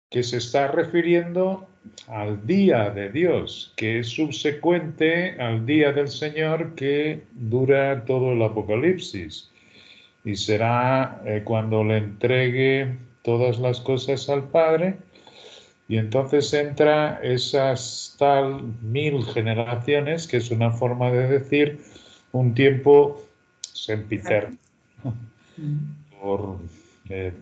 que se está refiriendo al día de Dios, que es subsecuente al día del Señor que dura todo el Apocalipsis. Y será cuando le entregue todas las cosas al Padre, y entonces entra esas tal 1000 generaciones, que es una forma de decir un tiempo sempiterno, eh,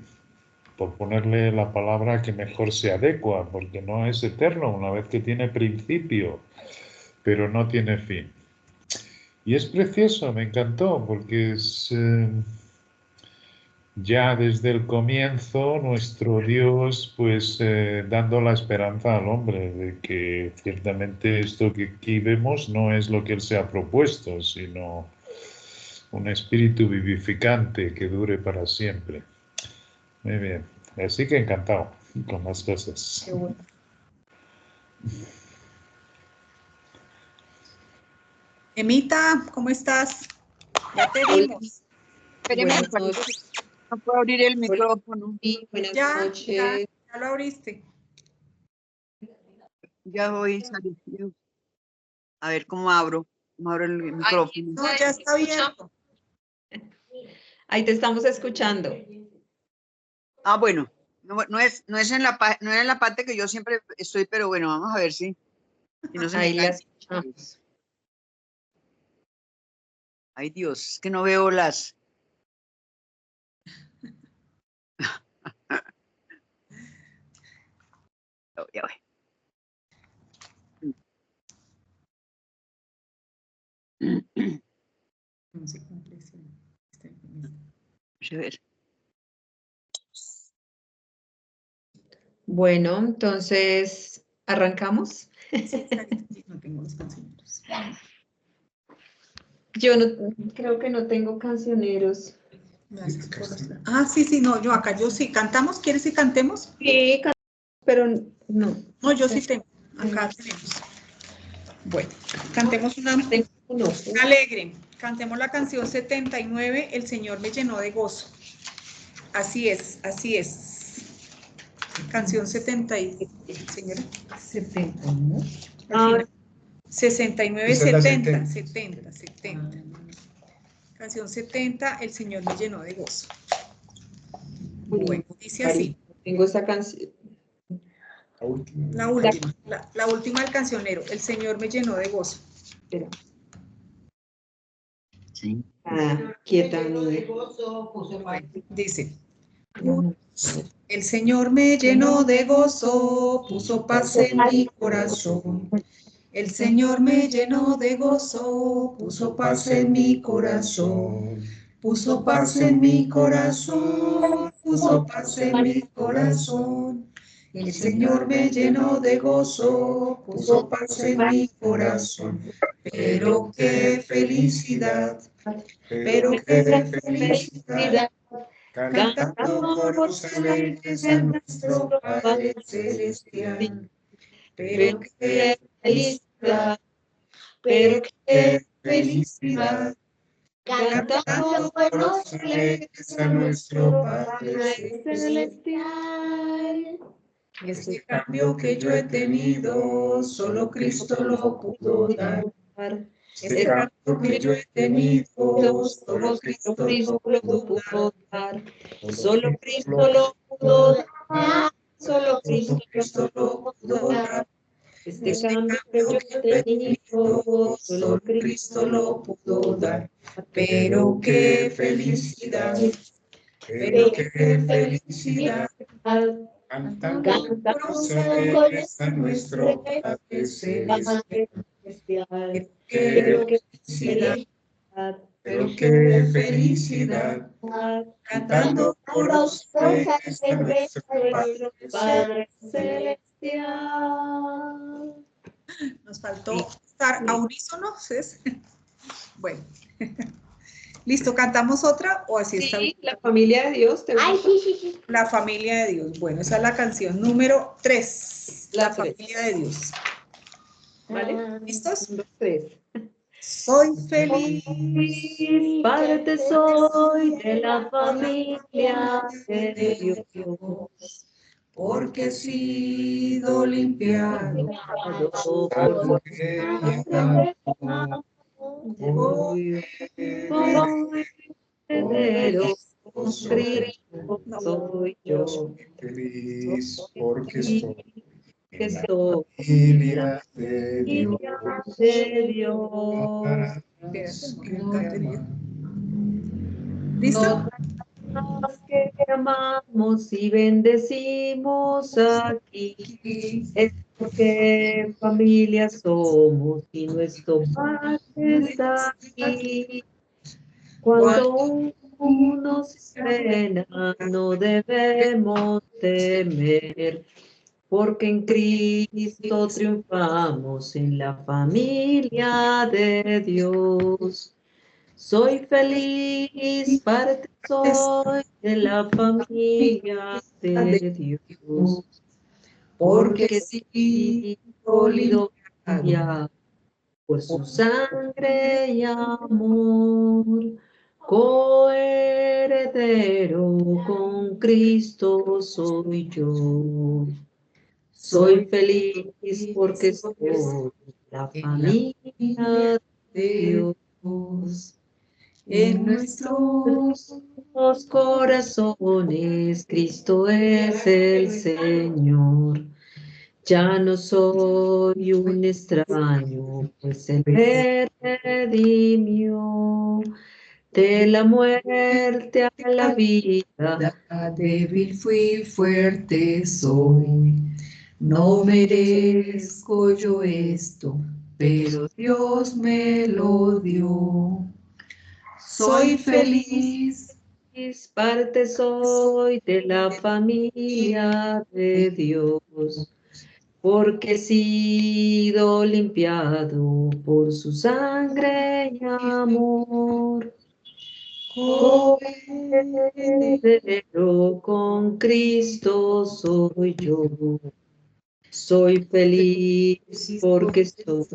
por ponerle la palabra que mejor se adecua, porque no es eterno, una vez que tiene principio, pero no tiene fin. Y es precioso, me encantó, porque es ya desde el comienzo nuestro Dios, pues dando la esperanza al hombre de que ciertamente esto que aquí vemos no es lo que él se ha propuesto, sino un espíritu vivificante que dure para siempre. Muy bien, así que encantado con las cosas. Qué bueno. Emita, ¿cómo estás? Ya te vimos. Espéreme, no puedo abrir el micrófono. Buenas Ya noches. lo abriste. Ya voy a salir. A ver cómo abro. ¿Cómo abro el micrófono? No, ya está abierto. Ahí te estamos escuchando. Ah, bueno. No es en la parte que yo siempre estoy, pero bueno, vamos a ver si no se Ahí me la cae. escuchamos. Ay, Dios, es que no veo las. Ya voy. A ver. Bueno, entonces, ¿arrancamos? No tengo los cancioneros. Yo no, creo que no tengo cancioneros. Ah, sí, no, yo sí. ¿Cantamos? ¿Quieres que cantemos? Sí, pero no. No, yo sí tengo. Acá tenemos. Bueno, cantemos una alegre. Cantemos la canción 79, El Señor me llenó de gozo. Así es, así es. Canción 70, señora. 70. 69, 70, 70, 70. Canción 70, El Señor me llenó de gozo. Bueno, dice así. Tengo esa canción. La última del cancionero. El Señor me llenó de gozo. Espera. Quieta niña. Dice. El Señor me llenó de gozo, puso paz en mi corazón. El Señor me llenó de gozo, puso paz en mi corazón. Puso paz en mi corazón, puso paz en mi corazón. El Señor me llenó de gozo, puso paz en mi corazón. Pero qué felicidad, pero qué felicidad. Cantando coros alegres a nuestro Padre Celestial. Pero qué felicidad, pero qué felicidad. Cantando coros alegres a nuestro Padre Celestial. Este cambio que yo he tenido, solo Cristo lo pudo dar. Este cambio que yo he tenido, solo Cristo lo pudo dar. Solo Cristo lo pudo dar. Solo Cristo lo pudo dar. Este cambio que yo he tenido, Solo Cristo lo pudo dar. Pero qué felicidad, pero qué felicidad. Cantando coros alegres a nuestro Padre Celestial. Pero qué felicidad, pero qué felicidad. Cantando coros alegres a nuestro Padre Celestial. Nos faltó estar a unísono. Bueno. Listo, ¿cantamos otra o así está bien? La familia de Dios. Sí. La familia de Dios. Bueno, esa es la canción número 3. La familia de Dios. ¿Vale? ¿Listos? 1, 2, 3. Soy feliz. Parte soy de la familia de Dios, Porque he sido limpiado. por su soy heredero, Cristo soy yo. Feliz porque Y que soy familia de Dios. de Dios. ¿Listo? Nosotros que amamos y bendecimos aquí, es porque familia somos y nuestro Padre está aquí. Cuando uno se frena, no debemos temer, porque en Cristo triunfamos en la familia de Dios. Soy feliz, parte soy de la familia de Dios, porque he sido limpiado por su sangre y amor, coheredero con Cristo soy yo. Soy feliz porque soy la familia de Dios. En nuestros Los corazones, Cristo es el Señor. Ya no soy un extraño, pues Él me redimió de la muerte a la vida. débil fui, fuerte soy. No merezco yo esto, pero Dios me lo dio. Soy feliz. Parte soy de la familia de Dios, porque he sido limpiado por su sangre y amor. Coheredero con Cristo soy yo. Soy feliz porque estoy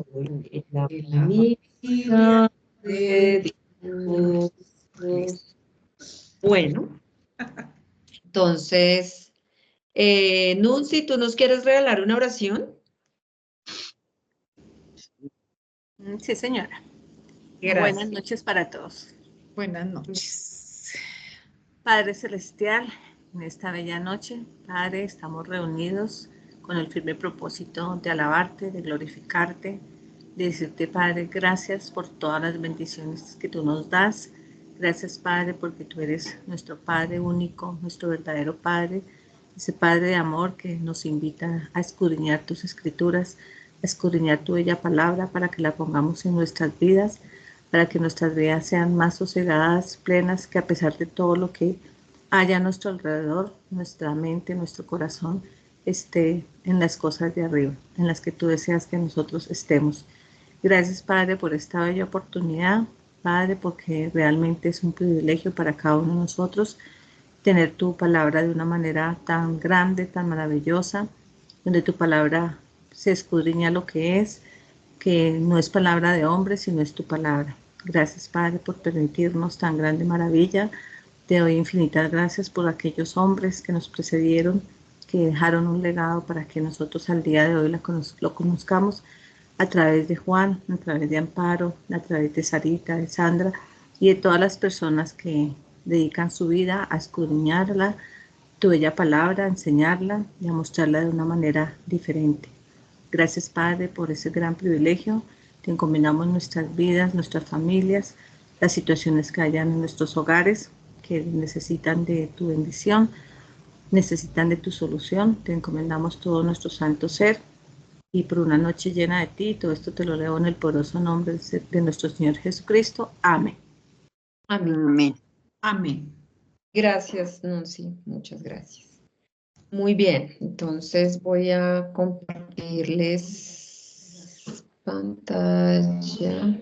en la familia de Dios. Bueno, entonces, Nunzi, ¿tú nos quieres regalar una oración? Sí, señora. Gracias. Buenas noches para todos. Buenas noches. Padre Celestial, en esta bella noche, Padre, estamos reunidos con el firme propósito de alabarte, de glorificarte, de decirte, Padre, gracias por todas las bendiciones que tú nos das. Gracias, Padre, porque tú eres nuestro Padre único, nuestro verdadero Padre, ese Padre de amor que nos invita a escudriñar tus escrituras, a escudriñar tu bella palabra para que la pongamos en nuestras vidas, para que nuestras vidas sean más sosegadas, plenas, que a pesar de todo lo que haya a nuestro alrededor, nuestra mente, nuestro corazón esté en las cosas de arriba, en las que tú deseas que nosotros estemos. Gracias, Padre, por esta bella oportunidad, Padre, porque realmente es un privilegio para cada uno de nosotros tener tu palabra de una manera tan grande, tan maravillosa, donde tu palabra se escudriña lo que no es palabra de hombre, sino es tu palabra. Gracias, Padre, por permitirnos tan grande maravilla. Te doy infinitas gracias por aquellos hombres que nos precedieron, que dejaron un legado para que nosotros al día de hoy lo conozcamos a través de Juan, a través de Amparo, a través de Sarita, de Sandra y de todas las personas que dedican su vida a escudriñarla, tu bella palabra, a enseñarla y a mostrarla de una manera diferente. Gracias, Padre, por ese gran privilegio. Te encomendamos nuestras vidas, nuestras familias, las situaciones que hayan en nuestros hogares que necesitan de tu bendición, necesitan de tu solución. Te encomendamos todo nuestro santo ser y por una noche llena de ti. Todo esto te lo leo en el poderoso nombre de nuestro Señor Jesucristo. Amén. Amén. Amén. Amén. Gracias, Nunzi. Muchas gracias. Muy bien, entonces voy a compartirles pantalla.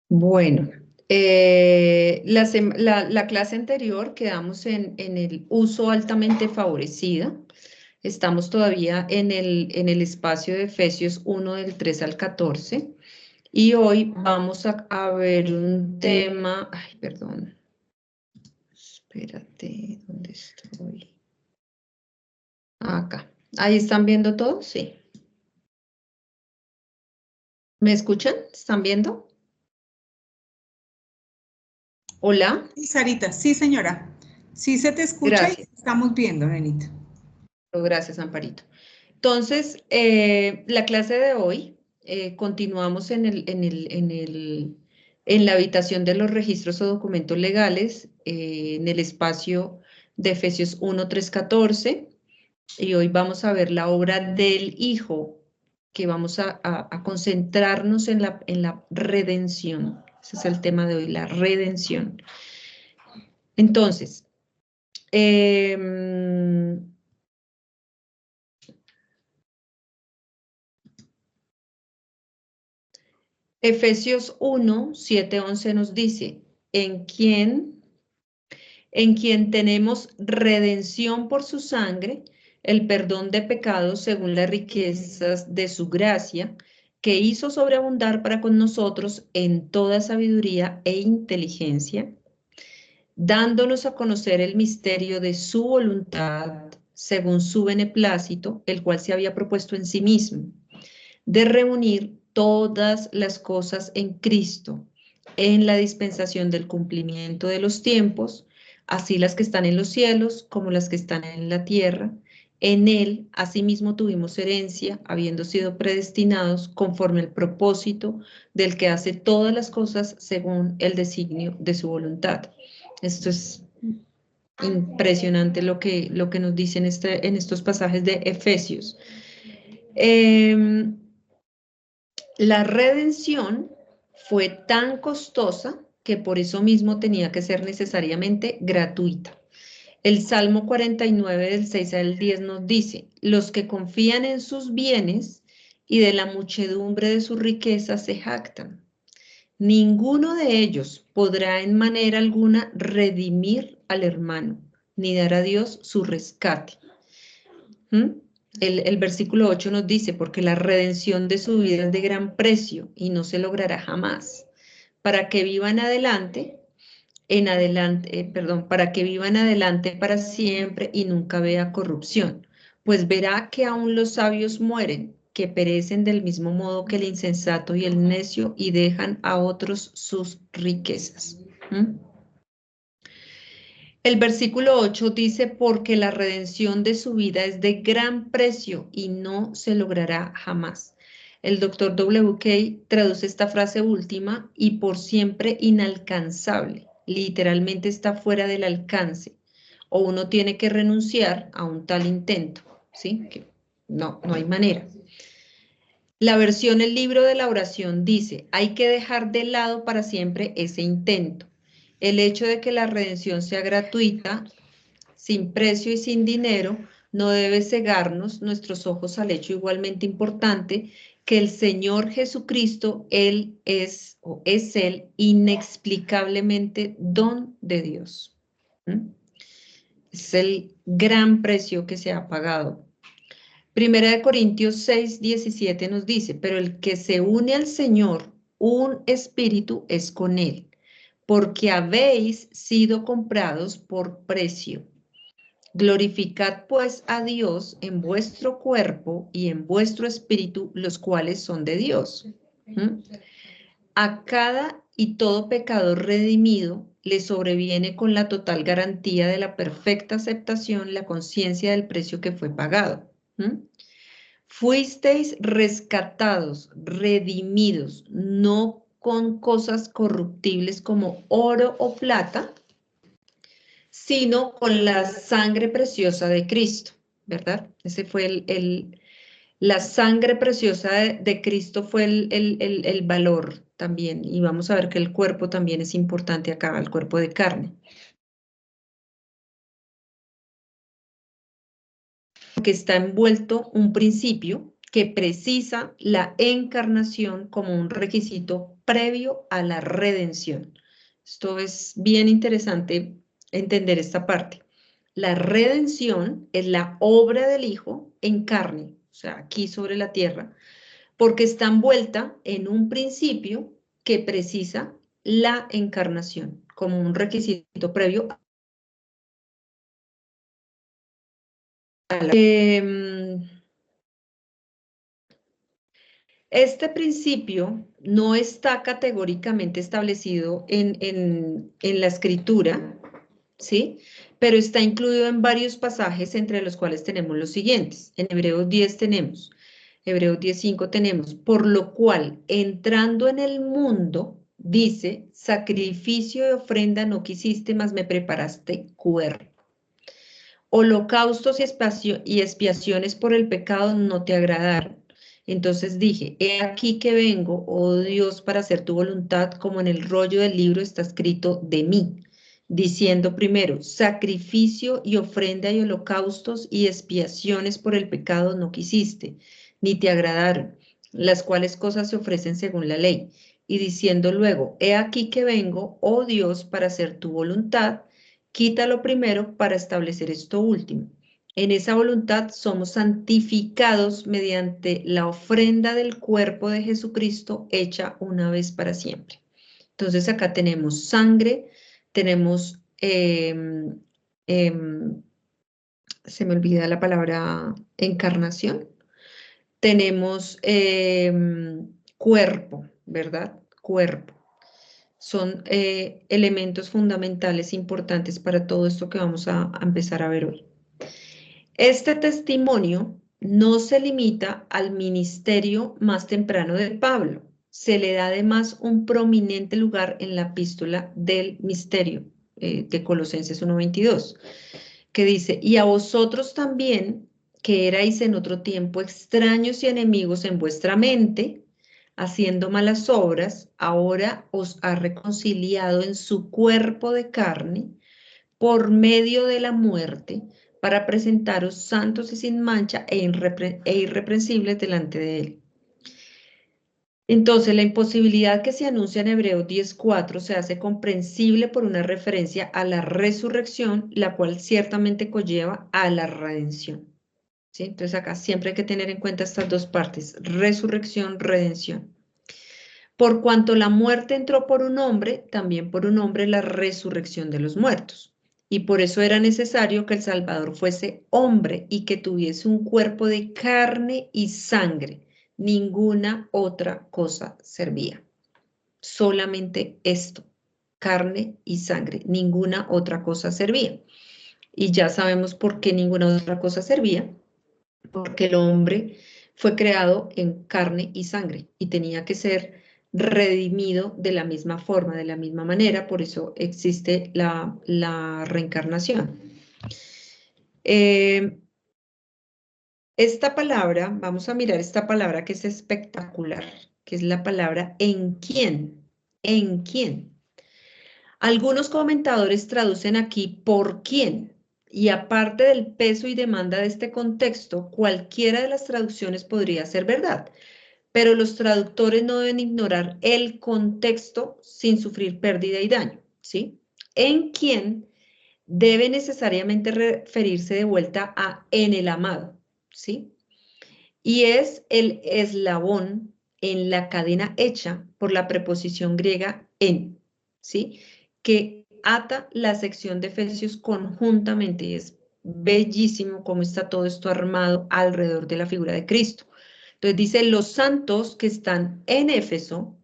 Bueno, La clase anterior quedamos en el uso altamente favorecido. Estamos todavía en el espacio de Efesios 1 del 3 al 14. Y hoy vamos a ver un tema, ay, perdón, espérate, ¿dónde estoy? Acá. ¿Ahí están viendo todo? Sí. ¿Me escuchan? ¿Están viendo? Hola. Sí, Sarita, sí, señora. Sí se te escucha y Gracias. estamos viendo, nenita. Gracias, Amparito. Entonces, la clase de hoy, continuamos en la habitación de los registros o documentos legales, en el espacio de Efesios 1, 3, 14, y hoy vamos a ver la obra del Hijo, que vamos a concentrarnos en la redención. Ese es el tema de hoy, la redención. Entonces, Efesios 1, 7, 11 nos dice, en quien tenemos redención por su sangre, el perdón de pecados según las riquezas de su gracia, que hizo sobreabundar para con nosotros en toda sabiduría e inteligencia, dándonos a conocer el misterio de su voluntad según su beneplácito, el cual se había propuesto en sí mismo, de reunir todas las cosas en Cristo, en la dispensación del cumplimiento de los tiempos, así las que están en los cielos como las que están en la tierra. En él, asimismo, tuvimos herencia, habiendo sido predestinados conforme al propósito del que hace todas las cosas según el designio de su voluntad. Esto es impresionante lo que nos dice en estos pasajes de Efesios. La redención fue tan costosa que por eso mismo tenía que ser necesariamente gratuita. El Salmo 49 del 6 al 10 nos dice, los que confían en sus bienes y de la muchedumbre de sus riquezas se jactan. Ninguno de ellos podrá en manera alguna redimir al hermano, ni dar a Dios su rescate. El versículo 8 nos dice, porque la redención de su vida es de gran precio y no se logrará jamás, para que vivan adelante, para que vivan adelante para siempre y nunca vea corrupción, pues verá que aún los sabios mueren, que perecen del mismo modo que el insensato y el necio y dejan a otros sus riquezas. El versículo 8 dice, porque la redención de su vida es de gran precio y no se logrará jamás. El doctor W.K. traduce esta frase última y por siempre inalcanzable. Literalmente está fuera del alcance. O uno tiene que renunciar a un tal intento, ¿sí? Que no hay manera. La versión El libro de la oración dice, hay que dejar de lado para siempre ese intento. El hecho de que la redención sea gratuita, sin precio y sin dinero, no debe cegarnos nuestros ojos al hecho igualmente importante que el Señor Jesucristo, Él es o es Él inexplicablemente don de Dios. Es el gran precio que se ha pagado. Primera de Corintios 6, 17 nos dice, pero el que se une al Señor, un espíritu es con Él, porque habéis sido comprados por precio. Glorificad pues a Dios en vuestro cuerpo y en vuestro espíritu, los cuales son de Dios. A cada y todo pecador redimido le sobreviene con la total garantía de la perfecta aceptación la conciencia del precio que fue pagado. Fuisteis rescatados, redimidos, no con cosas corruptibles como oro o plata, sino con la sangre preciosa de Cristo, ¿verdad? Ese fue la sangre preciosa de Cristo fue el valor también. Y vamos a ver que el cuerpo también es importante acá, el cuerpo de carne. Que está envuelto un principio que precisa la encarnación como un requisito previo a la redención. Esto es bien interesante entender esta parte. La redención es la obra del Hijo en carne, o sea, aquí sobre la tierra, porque está envuelta en un principio que precisa la encarnación como un requisito previo a la... Este principio no está categóricamente establecido en la escritura, ¿sí? Pero está incluido en varios pasajes, entre los cuales tenemos los siguientes. En Hebreos 10 tenemos, Hebreos 10:5 tenemos, por lo cual, entrando en el mundo, dice, sacrificio y ofrenda no quisiste, mas me preparaste cuerpo. Holocaustos y expiaciones por el pecado no te agradaron. Entonces dije, he aquí que vengo, oh Dios, para hacer tu voluntad, como en el rollo del libro está escrito de mí, diciendo primero, sacrificio y ofrenda y holocaustos y expiaciones por el pecado no quisiste, ni te agradaron, las cuales cosas se ofrecen según la ley. Y diciendo luego, he aquí que vengo, oh Dios, para hacer tu voluntad, quítalo primero para establecer esto último. En esa voluntad somos santificados mediante la ofrenda del cuerpo de Jesucristo hecha una vez para siempre. Entonces acá tenemos sangre, tenemos, se me olvida la palabra encarnación, tenemos cuerpo, ¿verdad? Cuerpo. Son elementos fundamentales importantes para todo esto que vamos a empezar a ver hoy. Este testimonio no se limita al ministerio más temprano de Pablo. Se le da además un prominente lugar en la epístola del misterio de Colosenses 1:22, que dice, y a vosotros también, que erais en otro tiempo extraños y enemigos en vuestra mente, haciendo malas obras, ahora os ha reconciliado en su cuerpo de carne por medio de la muerte, para presentaros santos y sin mancha e irreprensibles delante de él. Entonces, la imposibilidad que se anuncia en Hebreos 10:4 se hace comprensible por una referencia a la resurrección, la cual ciertamente conlleva a la redención. ¿Sí? Entonces, acá siempre hay que tener en cuenta estas dos partes, resurrección, redención. Por cuanto la muerte entró por un hombre, también por un hombre la resurrección de los muertos. Y por eso era necesario que el Salvador fuese hombre y que tuviese un cuerpo de carne y sangre. Ninguna otra cosa servía. Solamente esto, carne y sangre. Ninguna otra cosa servía. Y ya sabemos por qué ninguna otra cosa servía. Porque el hombre fue creado en carne y sangre y tenía que ser redimido de la misma forma, de la misma manera, por eso existe la reencarnación. Esta palabra, vamos a mirar esta palabra que es espectacular, que es la palabra ¿en quién? ¿En quién? Algunos comentadores traducen aquí ¿por quién? Y aparte del peso y demanda de este contexto, cualquiera de las traducciones podría ser verdad. Pero los traductores no deben ignorar el contexto sin sufrir pérdida y daño, ¿sí? En quién debe necesariamente referirse de vuelta a en el amado, ¿sí? Y es el eslabón en la cadena hecha por la preposición griega en, ¿sí? Que ata la sección de Efesios conjuntamente y es bellísimo cómo está todo esto armado alrededor de la figura de Cristo. Entonces dice, los santos que están en Éfeso,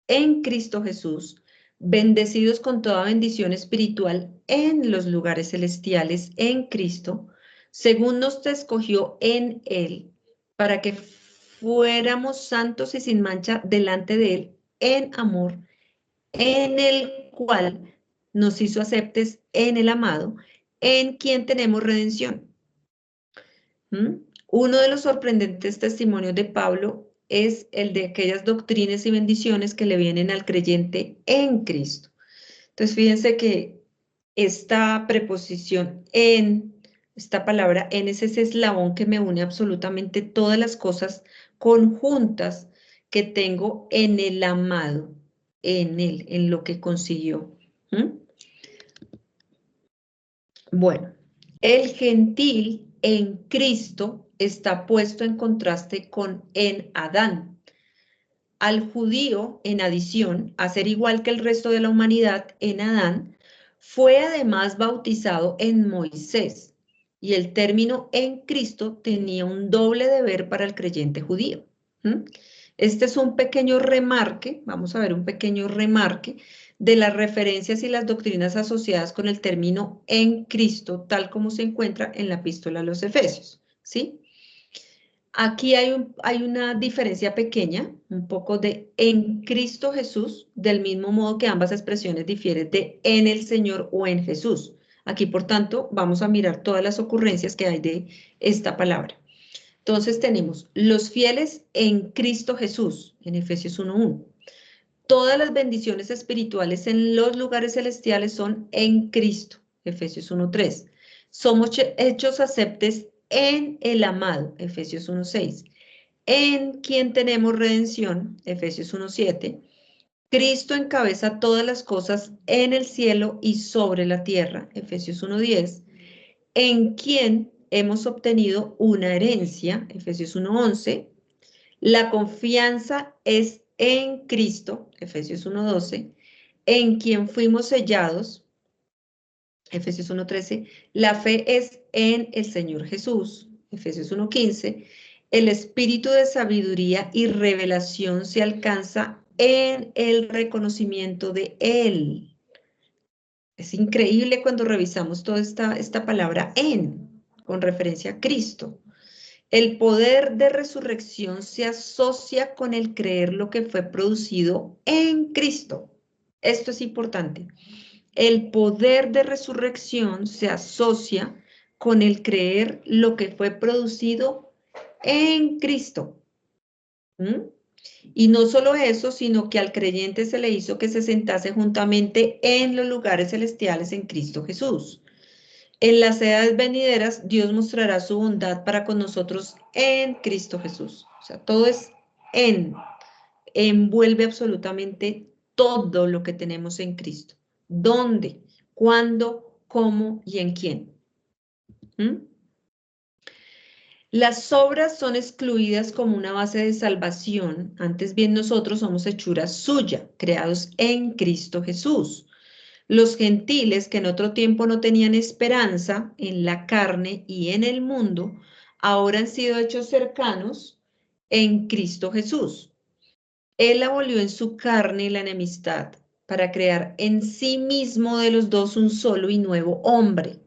en Cristo Jesús, bendecidos con toda bendición espiritual en los lugares celestiales en Cristo, según nos te escogió en Él, para que fuéramos santos y sin mancha delante de Él en amor, en el cual nos hizo aceptes en el amado, en quien tenemos redención. Uno de los sorprendentes testimonios de Pablo es el de aquellas doctrinas y bendiciones que le vienen al creyente en Cristo. Entonces, fíjense que esta preposición en, esta palabra en, es ese eslabón que me une absolutamente todas las cosas conjuntas que tengo en el amado, en él, en lo que consiguió. Bueno, el gentil en Cristo está puesto en contraste con en Adán. Al judío, en adición, a ser igual que el resto de la humanidad en Adán, fue además bautizado en Moisés, y el término en Cristo tenía un doble deber para el creyente judío. Este es un pequeño remarque, vamos a ver un pequeño remarque de las referencias y las doctrinas asociadas con el término en Cristo, tal como se encuentra en la epístola a los Efesios, ¿sí? Aquí hay una diferencia pequeña, un poco de en Cristo Jesús, del mismo modo que ambas expresiones difieren de en el Señor o en Jesús. Aquí, por tanto, vamos a mirar todas las ocurrencias que hay de esta palabra. Entonces tenemos los fieles en Cristo Jesús, en Efesios 1:1. Todas las bendiciones espirituales en los lugares celestiales son en Cristo, Efesios 1:3. Somos hechos aceptes en el amado, Efesios 1:6. En quien tenemos redención, Efesios 1:7. Cristo encabeza todas las cosas en el cielo y sobre la tierra, Efesios 1:10. En quien hemos obtenido una herencia, Efesios 1:11. La confianza es en Cristo, Efesios 1:12. En quien fuimos sellados, Efesios 1:13. La fe es en el Señor Jesús, Efesios 1:15. El espíritu de sabiduría y revelación se alcanza en el reconocimiento de Él. Es increíble cuando revisamos toda esta palabra en, con referencia a Cristo. El poder de resurrección se asocia con el creer lo que fue producido en Cristo. Esto es importante. El poder de resurrección se asocia con el creer lo que fue producido en Cristo. Y no solo eso, sino que al creyente se le hizo que se sentase juntamente en los lugares celestiales en Cristo Jesús. En las edades venideras, Dios mostrará su bondad para con nosotros en Cristo Jesús. O sea, todo es envuelve absolutamente todo lo que tenemos en Cristo. ¿Dónde? ¿Cuándo? ¿Cómo? ¿Y en quién? Las obras son excluidas como una base de salvación. Antes bien, nosotros somos hechura suya, creados en Cristo Jesús. Los gentiles que en otro tiempo no tenían esperanza en la carne y en el mundo, ahora han sido hechos cercanos en Cristo Jesús. Él abolió en su carne la enemistad para crear en sí mismo de los dos un solo y nuevo hombre,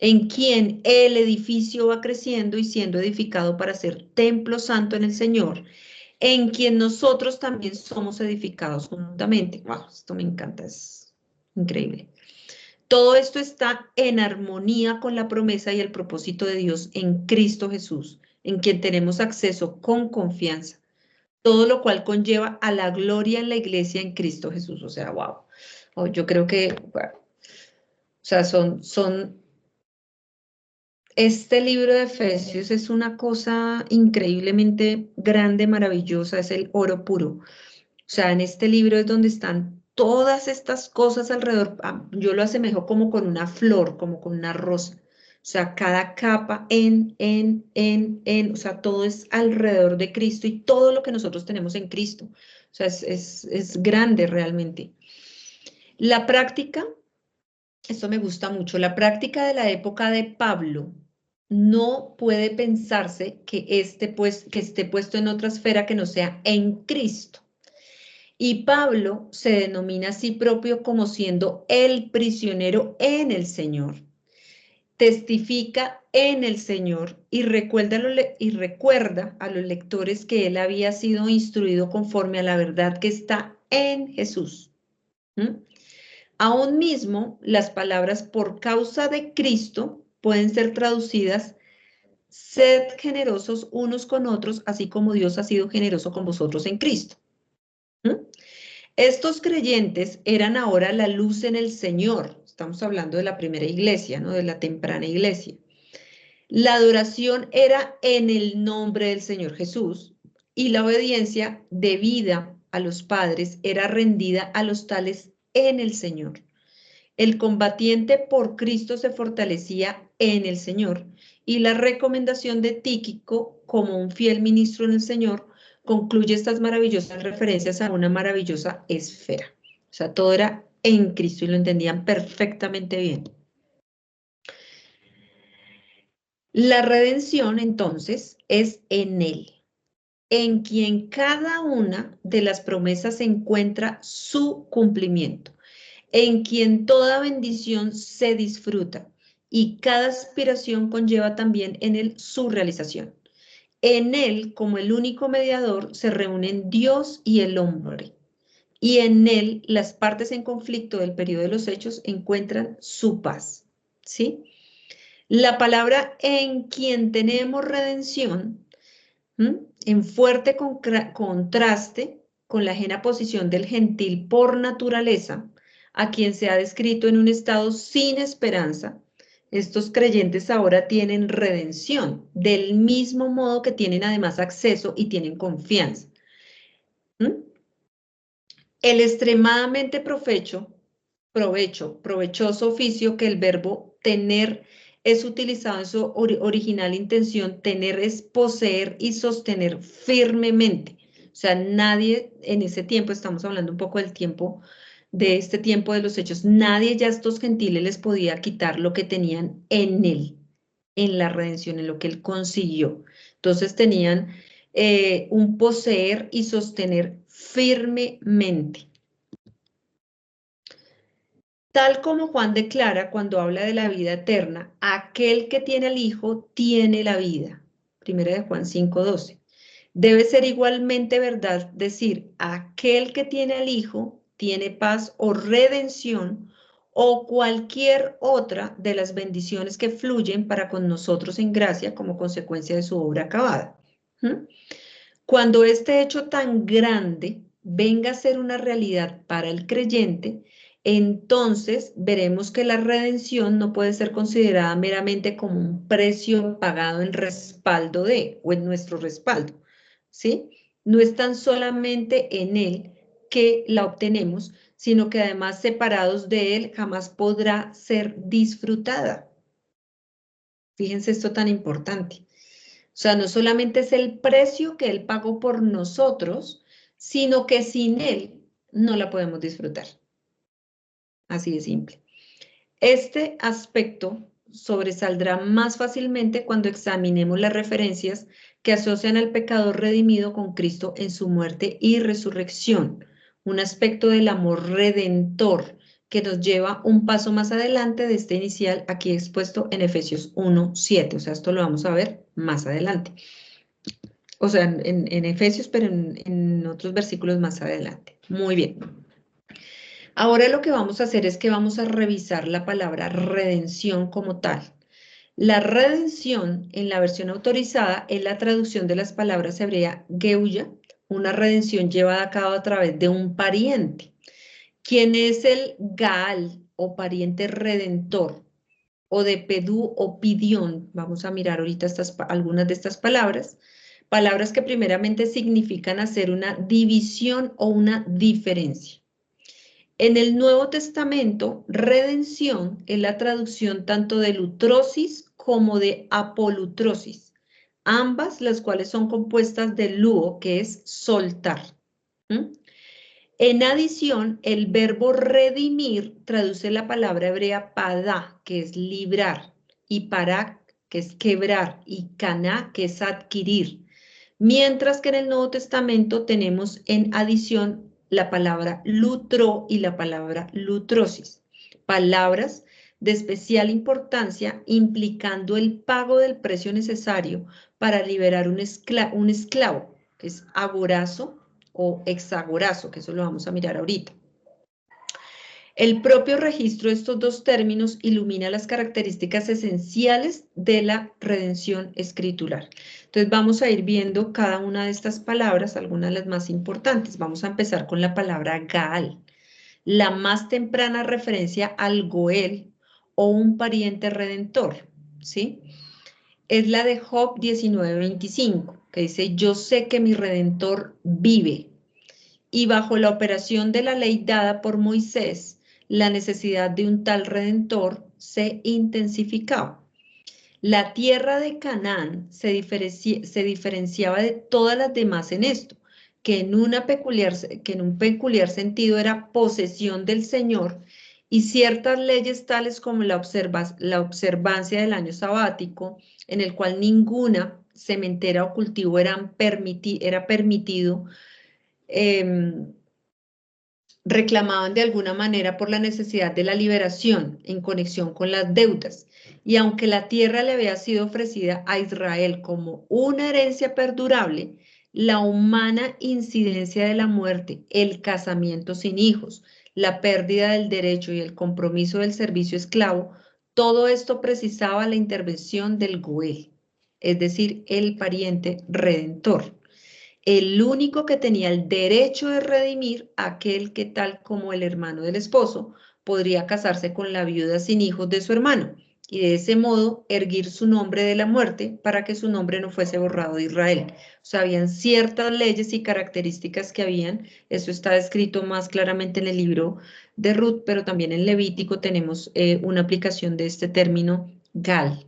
en quien el edificio va creciendo y siendo edificado para ser templo santo en el Señor, en quien nosotros también somos edificados juntamente. Wow, esto me encanta, es increíble. Todo esto está en armonía con la promesa y el propósito de Dios en Cristo Jesús, en quien tenemos acceso con confianza. Todo lo cual conlleva a la gloria en la iglesia en Cristo Jesús. O sea, wow. Yo creo que, bueno, o sea, este libro de Efesios es una cosa increíblemente grande, maravillosa, es el oro puro. O sea, en este libro es donde están todas estas cosas alrededor. Yo lo asemejo como con una flor, como con una rosa. O sea, cada capa o sea, todo es alrededor de Cristo y todo lo que nosotros tenemos en Cristo. O sea, es grande realmente. La práctica, esto me gusta mucho, la práctica de la época de Pablo no puede pensarse que esté puesto en otra esfera que no sea en Cristo. Y Pablo se denomina a sí propio como siendo el prisionero en el Señor. Testifica en el Señor y recuerda a los lectores que él había sido instruido conforme a la verdad que está en Jesús. Aún mismo, las palabras por causa de Cristo pueden ser traducidas: sed generosos unos con otros, así como Dios ha sido generoso con vosotros en Cristo. Estos creyentes eran ahora la luz en el Señor. Estamos hablando de la primera iglesia, ¿no? De la temprana iglesia. La adoración era en el nombre del Señor Jesús y la obediencia debida a los padres era rendida a los tales en el Señor. El combatiente por Cristo se fortalecía en el Señor, y la recomendación de Tíquico como un fiel ministro en el Señor concluye estas maravillosas referencias a una maravillosa esfera. O sea, todo era en Cristo y lo entendían perfectamente bien. La redención, entonces, es en Él, en quien cada una de las promesas encuentra su cumplimiento, en quien toda bendición se disfruta y cada aspiración conlleva también en él su realización. En él, como el único mediador, se reúnen Dios y el hombre, y en él las partes en conflicto del periodo de los hechos encuentran su paz. ¿Sí? La palabra en quien tenemos redención, en fuerte contraste con la ajena posición del gentil por naturaleza, a quien se ha descrito en un estado sin esperanza, estos creyentes ahora tienen redención, del mismo modo que tienen además acceso y tienen confianza. El extremadamente provechoso oficio que el verbo tener es utilizado en su original intención, tener es poseer y sostener firmemente. O sea, nadie en ese tiempo, estamos hablando un poco del tiempo, de este tiempo de los hechos, nadie ya a estos gentiles les podía quitar lo que tenían en él, en la redención, en lo que él consiguió. Entonces tenían un poseer y sostener firmemente. Tal como Juan declara cuando habla de la vida eterna, aquel que tiene al Hijo tiene la vida. Primera de Juan 5:12. Debe ser igualmente verdad decir, aquel que tiene al Hijo tiene paz o redención o cualquier otra de las bendiciones que fluyen para con nosotros en gracia como consecuencia de su obra acabada. Cuando este hecho tan grande venga a ser una realidad para el creyente, entonces veremos que la redención no puede ser considerada meramente como un precio pagado en respaldo de, o en nuestro respaldo, ¿sí? No es tan solamente en Él que la obtenemos, sino que además separados de Él jamás podrá ser disfrutada. Fíjense esto tan importante. O sea, no solamente es el precio que Él pagó por nosotros, sino que sin Él no la podemos disfrutar. Así de simple. Este aspecto sobresaldrá más fácilmente cuando examinemos las referencias que asocian al pecador redimido con Cristo en su muerte y resurrección, un aspecto del amor redentor que nos lleva un paso más adelante de este inicial aquí expuesto en Efesios 1:7. O sea, esto lo vamos a ver más adelante. O sea, en Efesios, pero en otros versículos más adelante. Muy bien. Ahora lo que vamos a hacer es que vamos a revisar la palabra redención como tal. La redención en la versión autorizada es la traducción de las palabras hebrea geuya, una redención llevada a cabo a través de un pariente. ¿Quién es el Gaal o pariente redentor? O de pedú o pidión. Vamos a mirar ahorita algunas de estas palabras. Palabras que primeramente significan hacer una división o una diferencia. En el Nuevo Testamento, redención es la traducción tanto de lutrosis como de apolutrosis, ambas las cuales son compuestas de luo, que es soltar. En adición, el verbo redimir traduce la palabra hebrea padá, que es librar, y parak, que es quebrar, y caná, que es adquirir. Mientras que en el Nuevo Testamento tenemos en adición la palabra lutro y la palabra lutrosis, palabras de especial importancia implicando el pago del precio necesario para liberar un esclavo, que es agorazo o exagorazo, que eso lo vamos a mirar ahorita. El propio registro de estos dos términos ilumina las características esenciales de la redención escritural. Entonces vamos a ir viendo cada una de estas palabras, algunas de las más importantes. Vamos a empezar con la palabra Gaal, la más temprana referencia al Goel o un pariente redentor, ¿sí? Es la de Job 19:25, que dice, yo sé que mi redentor vive. Y bajo la operación de la ley dada por Moisés, la necesidad de un tal Redentor se intensificaba. La tierra de Canaán se diferenciaba de todas las demás en esto, que en un peculiar sentido era posesión del Señor, y ciertas leyes tales como la observancia del año sabático, en el cual ninguna sementera o cultivo era permitido, reclamaban de alguna manera por la necesidad de la liberación en conexión con las deudas. Y aunque la tierra le había sido ofrecida a Israel como una herencia perdurable, la humana incidencia de la muerte, el casamiento sin hijos, la pérdida del derecho y el compromiso del servicio esclavo, todo esto precisaba la intervención del Goel, es decir, el pariente redentor. El único que tenía el derecho de redimir aquel que, tal como el hermano del esposo, podría casarse con la viuda sin hijos de su hermano y de ese modo erguir su nombre de la muerte para que su nombre no fuese borrado de Israel. O sea, habían ciertas leyes y características que habían, eso está descrito más claramente en el libro de Ruth, pero también en Levítico tenemos una aplicación de este término Gal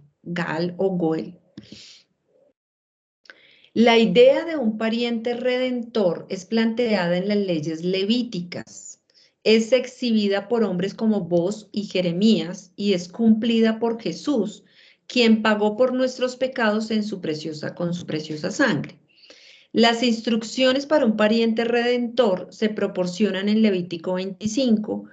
o Goel. La idea de un pariente redentor es planteada en las leyes levíticas. Es exhibida por hombres como Boz y Jeremías y es cumplida por Jesús, quien pagó por nuestros pecados con su preciosa sangre. Las instrucciones para un pariente redentor se proporcionan en Levítico 25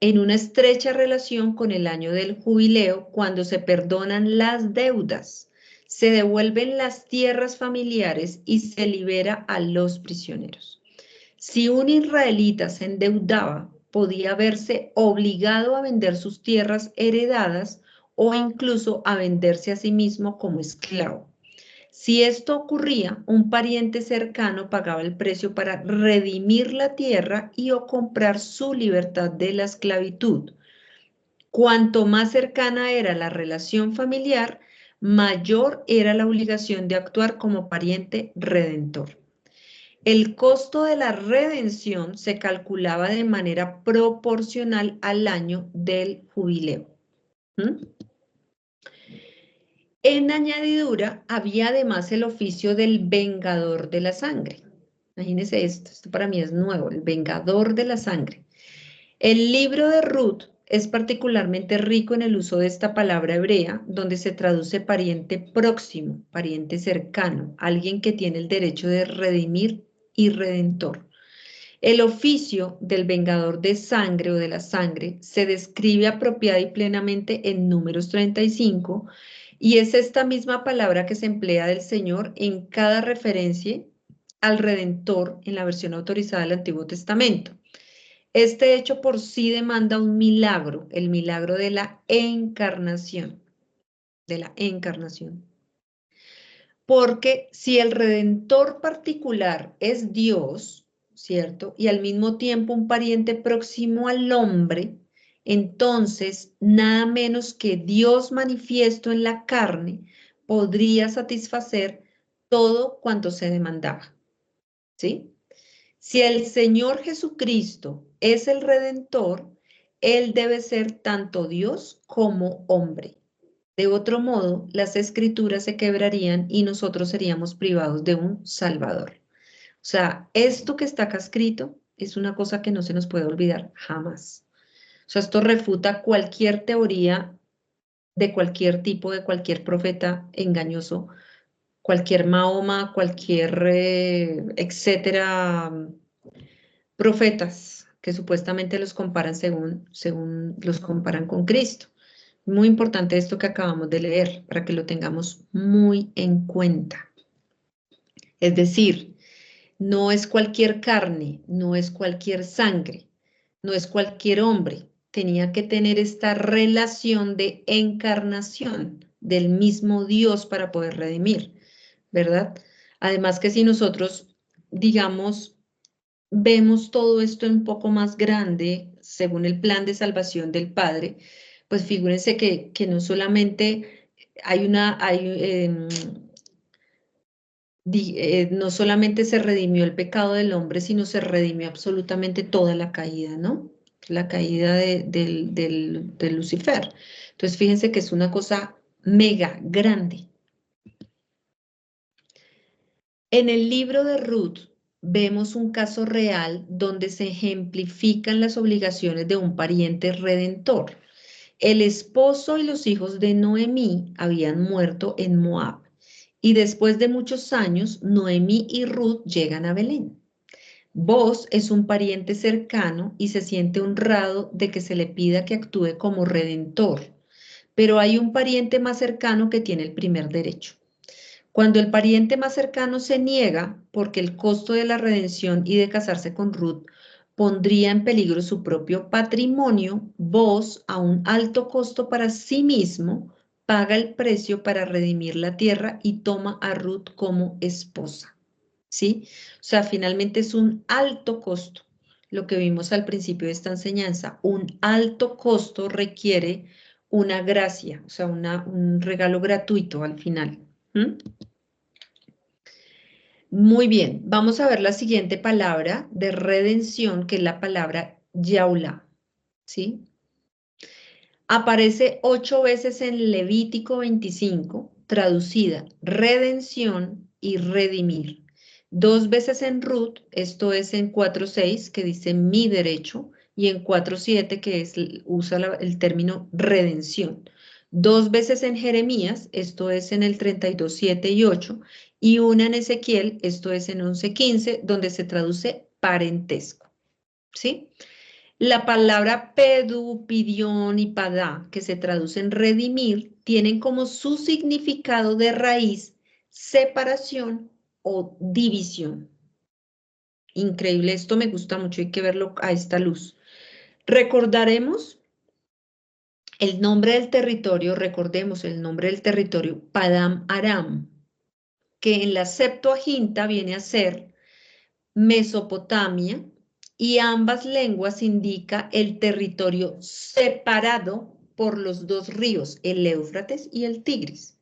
en una estrecha relación con el año del jubileo, cuando se perdonan las deudas, se devuelven las tierras familiares y se libera a los prisioneros. Si un israelita se endeudaba, podía verse obligado a vender sus tierras heredadas o incluso a venderse a sí mismo como esclavo. Si esto ocurría, un pariente cercano pagaba el precio para redimir la tierra y o comprar su libertad de la esclavitud. Cuanto más cercana era la relación familiar, mayor era la obligación de actuar como pariente redentor. El costo de la redención se calculaba de manera proporcional al año del jubileo. En añadidura, había además el oficio del vengador de la sangre. Imagínense esto para mí es nuevo, el vengador de la sangre. El libro de Ruth es particularmente rico en el uso de esta palabra hebrea, donde se traduce pariente próximo, pariente cercano, alguien que tiene el derecho de redimir y redentor. El oficio del vengador de sangre o de la sangre se describe apropiada y plenamente en Números 35, y es esta misma palabra que se emplea del Señor en cada referencia al Redentor en la versión autorizada del Antiguo Testamento. Este hecho por sí demanda un milagro, el milagro de la encarnación. Porque si el Redentor particular es Dios, ¿cierto? Y al mismo tiempo un pariente próximo al hombre, entonces nada menos que Dios manifiesto en la carne podría satisfacer todo cuanto se demandaba, ¿sí? Si el Señor Jesucristo es el Redentor, Él debe ser tanto Dios como hombre. De otro modo, las escrituras se quebrarían y nosotros seríamos privados de un Salvador. O sea, esto que está acá escrito es una cosa que no se nos puede olvidar jamás. O sea, esto refuta cualquier teoría de cualquier tipo, de cualquier profeta engañoso, cualquier Mahoma, cualquier etcétera, profetas que supuestamente los comparan según los comparan con Cristo. Muy importante esto que acabamos de leer, para que lo tengamos muy en cuenta. Es decir, no es cualquier carne, no es cualquier sangre, no es cualquier hombre. Tenía que tener esta relación de encarnación del mismo Dios para poder redimir, ¿verdad? Además que si nosotros, digamos, vemos todo esto un poco más grande, según el plan de salvación del Padre, pues figúrense que no solamente no solamente se redimió el pecado del hombre, sino se redimió absolutamente toda la caída, ¿no? la caída de Lucifer. Entonces, fíjense que es una cosa mega grande. En el libro de Ruth vemos un caso real donde se ejemplifican las obligaciones de un pariente redentor. El esposo y los hijos de Noemí habían muerto en Moab, y después de muchos años, Noemí y Ruth llegan a Belén. Boaz es un pariente cercano y se siente honrado de que se le pida que actúe como redentor, pero hay un pariente más cercano que tiene el primer derecho. Cuando el pariente más cercano se niega porque el costo de la redención y de casarse con Ruth pondría en peligro su propio patrimonio, Boaz, a un alto costo para sí mismo, paga el precio para redimir la tierra y toma a Ruth como esposa. ¿Sí? O sea, finalmente es un alto costo. Lo que vimos al principio de esta enseñanza, un alto costo requiere una gracia, o sea, un regalo gratuito al final. Muy bien, vamos a ver la siguiente palabra de redención, que es la palabra yaula, ¿sí? Aparece 8 veces en Levítico 25, traducida redención y redimir. 2 veces en Ruth, esto es en 4:6, que dice mi derecho, y en 4:7, que usa el término redención. 2 veces en Jeremías, esto es en el 32:7 y 8, y una en Ezequiel, esto es en 11:15, donde se traduce parentesco, ¿sí? La palabra pedu, pidión y padá, que se traducen redimir, tienen como su significado de raíz separación o división. Increíble, esto me gusta mucho, hay que verlo a esta luz. Recordaremos el nombre del territorio, recordemos el nombre del territorio, Padam Aram, que en la Septuaginta viene a ser Mesopotamia, y ambas lenguas indica el territorio separado por los dos ríos, el Éufrates y el Tigris.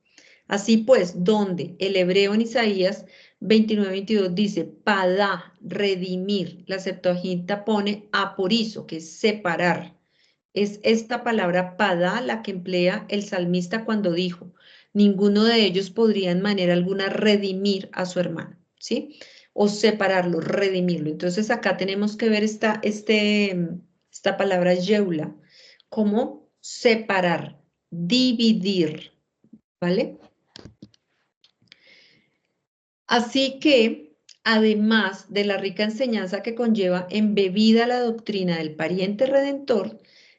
Así pues, donde el hebreo en Isaías 29:22 dice padá, redimir, la Septuaginta pone aporizo, que es separar. Es esta palabra padá la que emplea el salmista cuando dijo, ninguno de ellos podría en manera alguna redimir a su hermano, ¿sí? O separarlo, redimirlo. Entonces acá tenemos que ver esta palabra yeula, como separar, dividir, ¿vale? Así que, además de la rica enseñanza que conlleva embebida la doctrina del pariente redentor,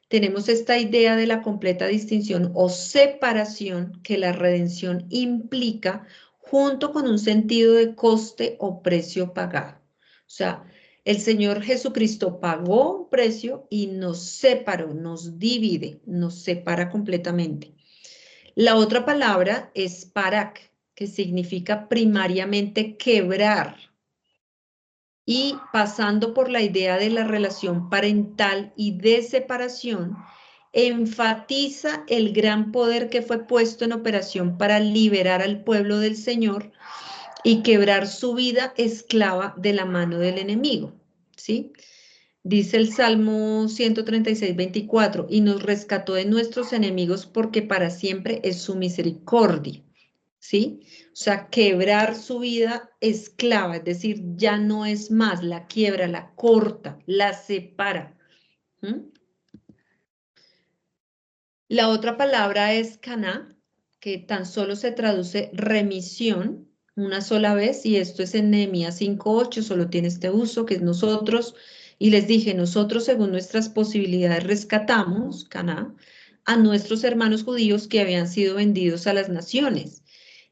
tenemos esta idea de la completa distinción o separación que la redención implica junto con un sentido de coste o precio pagado. O sea, el Señor Jesucristo pagó un precio y nos separó, nos divide, nos separa completamente. La otra palabra es parak, que significa primariamente quebrar, y pasando por la idea de la relación parental y de separación, enfatiza el gran poder que fue puesto en operación para liberar al pueblo del Señor y quebrar su vida esclava de la mano del enemigo, ¿sí? Dice el Salmo 136:24, y nos rescató de nuestros enemigos porque para siempre es su misericordia, ¿sí? O sea, quebrar su vida esclava, es decir, ya no es más, la quiebra, la corta, la separa. La otra palabra es caná, que tan solo se traduce remisión una sola vez, y esto es en Nehemías 5:8, solo tiene este uso, que es nosotros, y les dije, nosotros según nuestras posibilidades rescatamos, caná, a nuestros hermanos judíos que habían sido vendidos a las naciones.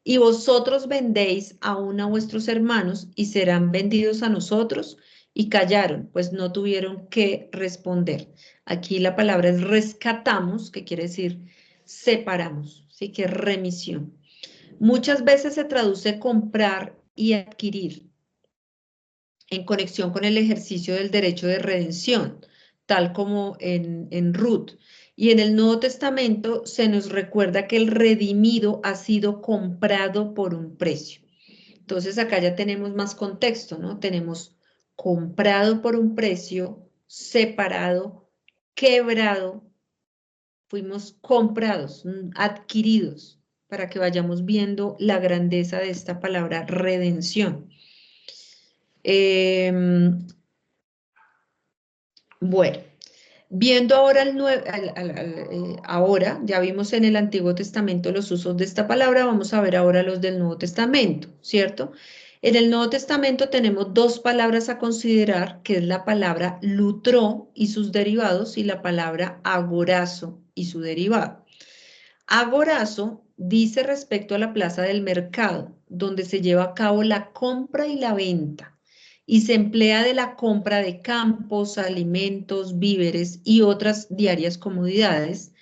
Y vosotros vendéis aún a vuestros hermanos y serán vendidos a nosotros. Y callaron, pues no tuvieron que responder. Aquí la palabra es rescatamos, que quiere decir separamos, ¿sí? Que es remisión. Muchas veces se traduce comprar y adquirir en conexión con el ejercicio del derecho de redención, tal como en Ruth. Y en el Nuevo Testamento se nos recuerda que el redimido ha sido comprado por un precio. Entonces acá ya tenemos más contexto, ¿no? Tenemos comprado por un precio, separado, quebrado, fuimos comprados, adquiridos, para que vayamos viendo la grandeza de esta palabra redención. Bueno, viendo ahora ahora, ya vimos en el Antiguo Testamento los usos de esta palabra, vamos a ver ahora los del Nuevo Testamento, ¿cierto? En el Nuevo Testamento tenemos dos palabras a considerar, que es la palabra lutró y sus derivados, y la palabra agorazo y su derivado. Agorazo dice respecto a la plaza del mercado, donde se lleva a cabo la compra y la venta, y se emplea de la compra de campos, alimentos, víveres y otras diarias comodidades,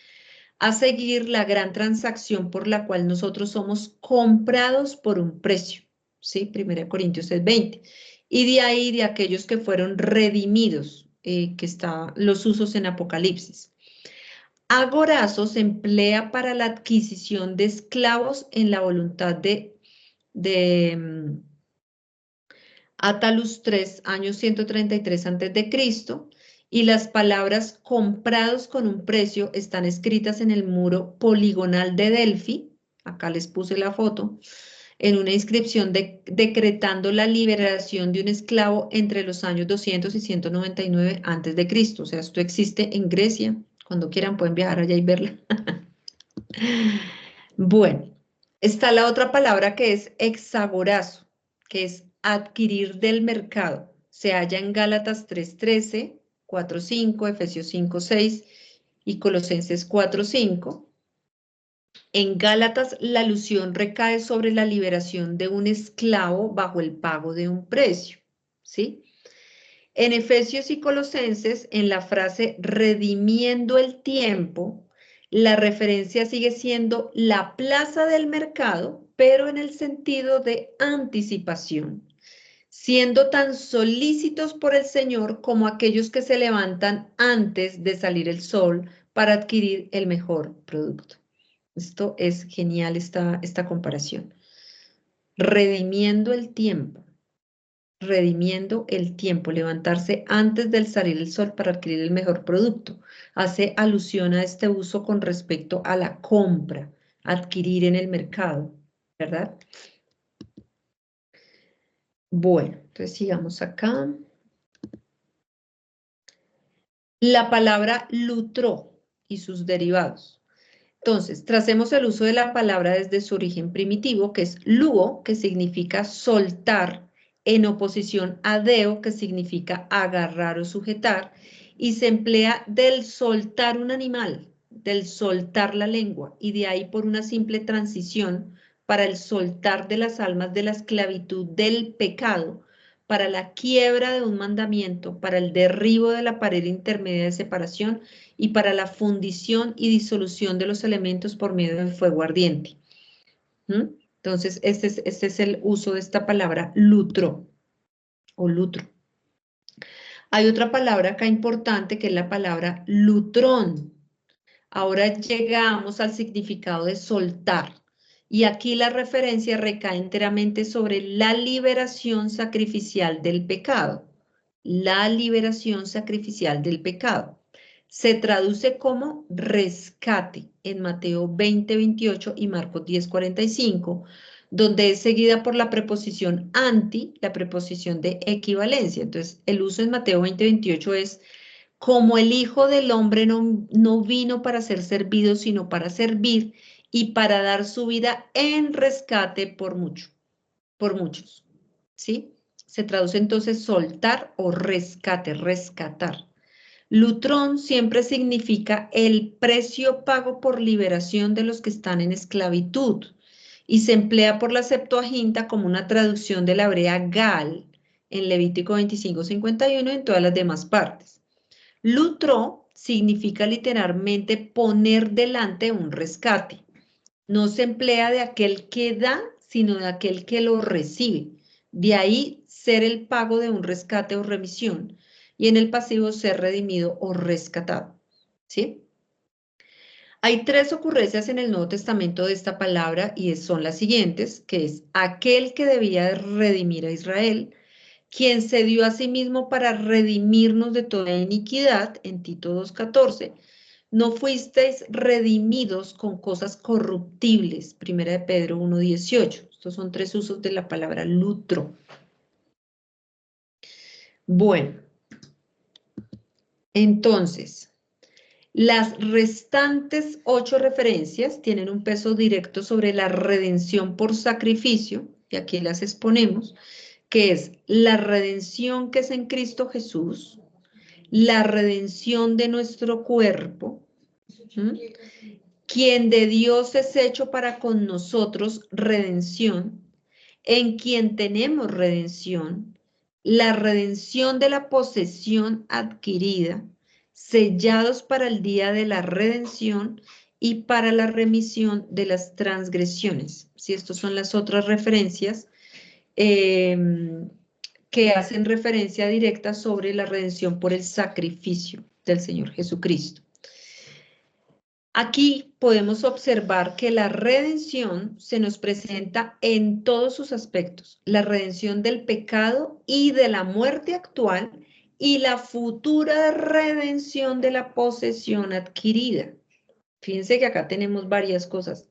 a seguir la gran transacción por la cual nosotros somos comprados por un precio, ¿sí? 1 Corintios 6:20. Y de ahí de aquellos que fueron redimidos, que están los usos en Apocalipsis. Agorazo se emplea para la adquisición de esclavos en la voluntad de Atalus 3, año 133 a.C., y las palabras comprados con un precio están escritas en el muro poligonal de Delfi, acá les puse la foto, en una inscripción decretando la liberación de un esclavo entre los años 200 y 199 a.C. O sea, esto existe en Grecia. Cuando quieran pueden viajar allá y verla. Bueno, está la otra palabra que es exagorazo, que es adquirir del mercado. Se halla en Gálatas 3:13, 4:5, Efesios 5:6 y Colosenses 4:5. En Gálatas la alusión recae sobre la liberación de un esclavo bajo el pago de un precio, ¿sí? En Efesios y Colosenses, en la frase redimiendo el tiempo, la referencia sigue siendo la plaza del mercado, pero en el sentido de anticipación, siendo tan solícitos por el Señor como aquellos que se levantan antes de salir el sol para adquirir el mejor producto. Esto es genial, esta comparación. Redimiendo el tiempo. Redimiendo el tiempo, levantarse antes del salir el sol para adquirir el mejor producto. Hace alusión a este uso con respecto a la compra, adquirir en el mercado, ¿verdad? Bueno, entonces sigamos acá. La palabra lutró y sus derivados. Entonces, tracemos el uso de la palabra desde su origen primitivo, que es luo, que significa soltar, en oposición a deo, que significa agarrar o sujetar, y se emplea del soltar un animal, del soltar la lengua, y de ahí por una simple transición para el soltar de las almas de la esclavitud del pecado, para la quiebra de un mandamiento, para el derribo de la pared intermedia de separación y para la fundición y disolución de los elementos por medio del fuego ardiente. Entonces, este es el uso de esta palabra lutro o lutro. Hay otra palabra acá importante que es la palabra lutrón. Ahora llegamos al significado de soltar. Y aquí la referencia recae enteramente sobre la liberación sacrificial del pecado. La liberación sacrificial del pecado. Se traduce como rescate en Mateo 20:28 y Marcos 10:45, donde es seguida por la preposición anti, la preposición de equivalencia. Entonces, el uso en Mateo 20:28 es: como el Hijo del Hombre no vino para ser servido, sino para servir y para dar su vida en rescate por muchos, ¿sí? Se traduce entonces soltar o rescate, rescatar. Lutrón siempre significa el precio pago por liberación de los que están en esclavitud y se emplea por la Septuaginta como una traducción de la hebrea gal en Levítico 25:51 y en todas las demás partes. Lutró significa literalmente poner delante un rescate. No se emplea de aquel que da, sino de aquel que lo recibe. De ahí ser el pago de un rescate o remisión. Y en el pasivo ser redimido o rescatado. ¿Sí? Hay tres ocurrencias en el Nuevo Testamento de esta palabra y son las siguientes, que es aquel que debía redimir a Israel, quien se dio a sí mismo para redimirnos de toda iniquidad, en Tito 2:14. No fuisteis redimidos con cosas corruptibles, Primera de Pedro 1:18. Estos son 3 usos de la palabra lutro. Bueno, entonces, las restantes 8 referencias tienen un peso directo sobre la redención por sacrificio, y aquí las exponemos, que es la redención que es en Cristo Jesús, la redención de nuestro cuerpo, quien de Dios es hecho para con nosotros redención, en quien tenemos redención, la redención de la posesión adquirida, sellados para el día de la redención y para la remisión de las transgresiones. Si estas son las otras referencias que hacen referencia directa sobre la redención por el sacrificio del Señor Jesucristo. Aquí podemos observar que la redención se nos presenta en todos sus aspectos, la redención del pecado y de la muerte actual y la futura redención de la posesión adquirida. Fíjense que acá tenemos varias cosas,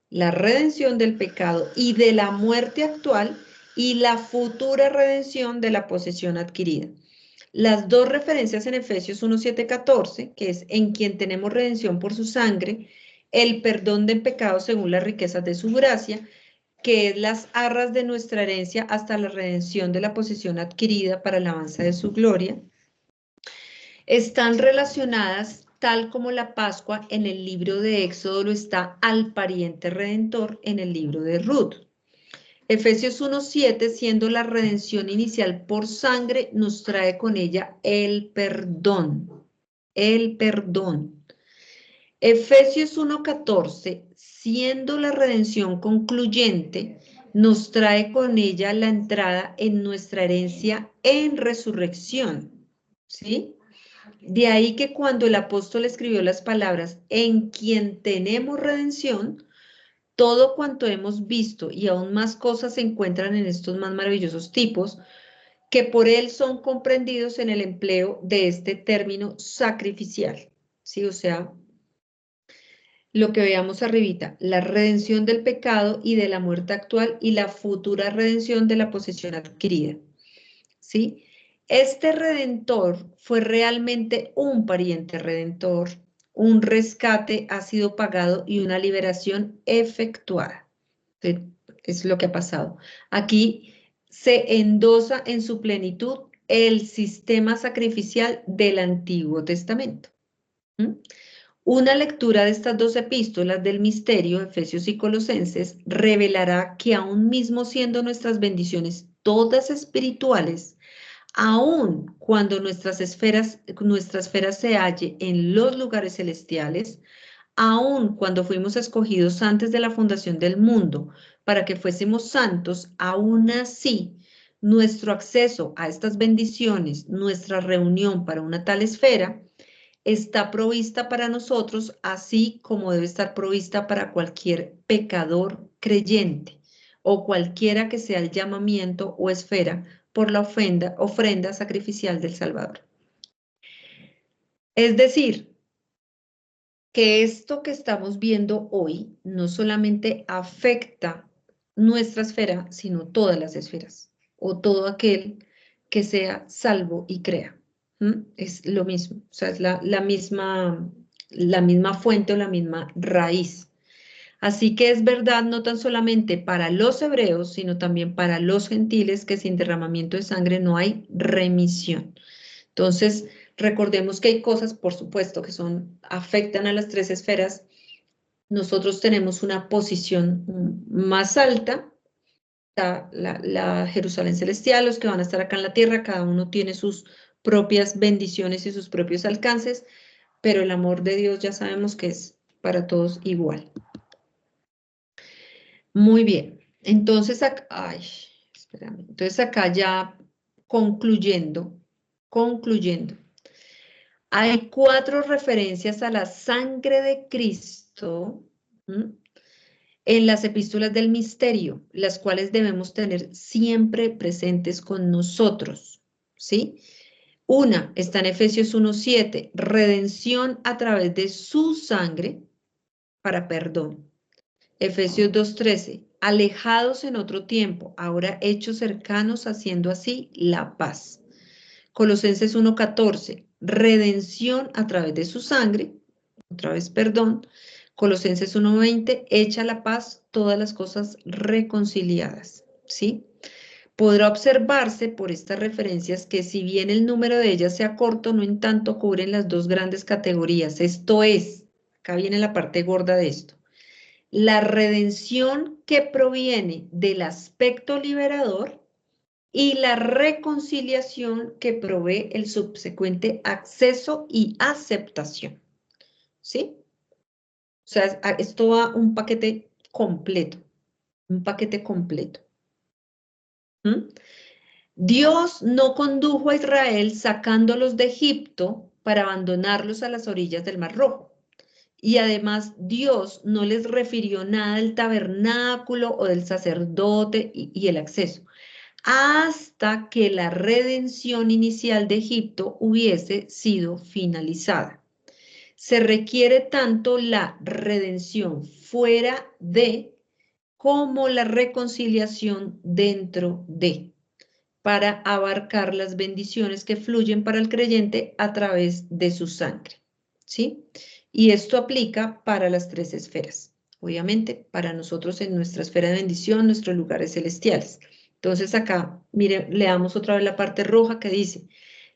la redención del pecado y de la muerte actual y la futura redención de la posesión adquirida. Las dos referencias en Efesios 1:7-14, que es en quien tenemos redención por su sangre, el perdón de pecados según las riquezas de su gracia, que es las arras de nuestra herencia hasta la redención de la posesión adquirida para la alabanza de su gloria, están relacionadas tal como la Pascua en el libro de Éxodo lo está al pariente redentor en el libro de Ruth. Efesios 1:7, siendo la redención inicial por sangre, nos trae con ella el perdón. El perdón. Efesios 1:14, siendo la redención concluyente, nos trae con ella la entrada en nuestra herencia en resurrección. ¿Sí? De ahí que cuando el apóstol escribió las palabras, en quien tenemos redención, todo cuanto hemos visto y aún más cosas se encuentran en estos más maravillosos tipos, que por él son comprendidos en el empleo de este término sacrificial. ¿Sí? O sea, lo que veamos arribita, la redención del pecado y de la muerte actual y la futura redención de la posesión adquirida. ¿Sí? Este redentor fue realmente un pariente redentor, un rescate ha sido pagado y una liberación efectuada. Es lo que ha pasado. Aquí se endosa en su plenitud el sistema sacrificial del Antiguo Testamento. Una lectura de estas dos epístolas del misterio, Efesios y Colosenses, revelará que aún mismo siendo nuestras bendiciones todas espirituales, aun cuando nuestra esfera se halle en los lugares celestiales, aun cuando fuimos escogidos antes de la fundación del mundo para que fuésemos santos, aún así, nuestro acceso a estas bendiciones, nuestra reunión para una tal esfera, está provista para nosotros, así como debe estar provista para cualquier pecador creyente o cualquiera que sea el llamamiento o esfera por la ofrenda sacrificial del Salvador. Es decir, que esto que estamos viendo hoy no solamente afecta nuestra esfera, sino todas las esferas, o todo aquel que sea salvo y crea. Es lo mismo, o sea, es la misma fuente o la misma raíz. Así que es verdad no tan solamente para los hebreos, sino también para los gentiles, que sin derramamiento de sangre no hay remisión. Entonces, recordemos que hay cosas, por supuesto, que afectan a las tres esferas. Nosotros tenemos una posición más alta, la Jerusalén celestial, los que van a estar acá en la tierra, cada uno tiene sus propias bendiciones y sus propios alcances, pero el amor de Dios ya sabemos que es para todos igual. Muy bien, entonces acá ya concluyendo, hay 4 referencias a la sangre de Cristo en las epístolas del misterio, las cuales debemos tener siempre presentes con nosotros, ¿sí? Una está en Efesios 1:7, redención a través de su sangre para perdón. Efesios 2:13, alejados en otro tiempo, ahora hechos cercanos, haciendo así la paz. Colosenses 1:14, redención a través de su sangre, otra vez perdón. Colosenses 1:20, hecha la paz, todas las cosas reconciliadas, ¿sí? Podrá observarse por estas referencias que si bien el número de ellas sea corto, no en tanto cubren las dos grandes categorías. Esto es, acá viene la parte gorda de esto, la redención que proviene del aspecto liberador y la reconciliación que provee el subsecuente acceso y aceptación, ¿sí? O sea, esto va un paquete completo, un paquete completo. ¿Mm? Dios no condujo a Israel sacándolos de Egipto para abandonarlos a las orillas del Mar Rojo. Y además Dios no les refirió nada del tabernáculo o del sacerdote y el acceso, hasta que la redención inicial de Egipto hubiese sido finalizada. Se requiere tanto la redención fuera de como la reconciliación dentro de, para abarcar las bendiciones que fluyen para el creyente a través de su sangre, ¿sí? Y esto aplica para las tres esferas. Obviamente, para nosotros en nuestra esfera de bendición, nuestros lugares celestiales. Entonces acá, mire, leamos otra vez la parte roja que dice,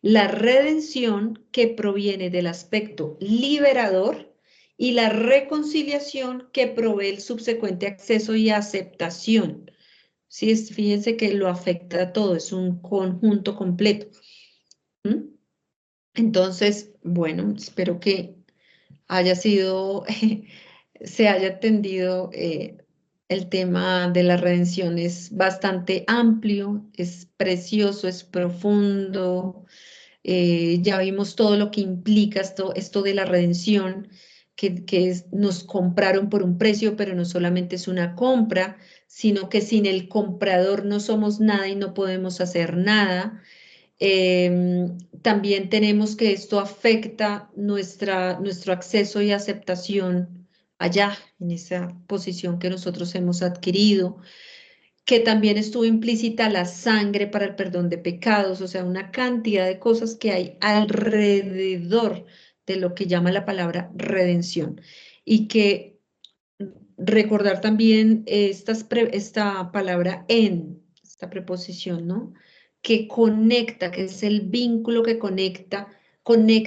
la redención que proviene del aspecto liberador y la reconciliación que provee el subsecuente acceso y aceptación. Sí, fíjense que lo afecta a todo, es un conjunto completo. ¿Mm? Entonces, bueno, espero que haya sido, se haya atendido el tema de la redención. Es bastante amplio, es precioso, es profundo. Ya vimos todo lo que implica esto de la redención, nos compraron por un precio, pero no solamente es una compra, sino que sin el comprador no somos nada y no podemos hacer nada. También tenemos que esto afecta nuestro acceso y aceptación allá, en esa posición que nosotros hemos adquirido, que también estuvo implícita la sangre para el perdón de pecados, o sea, una cantidad de cosas que hay alrededor de lo que llama la palabra redención. Y que recordar también esta palabra en, esta preposición, ¿no? Que conecta, que es el vínculo que conecta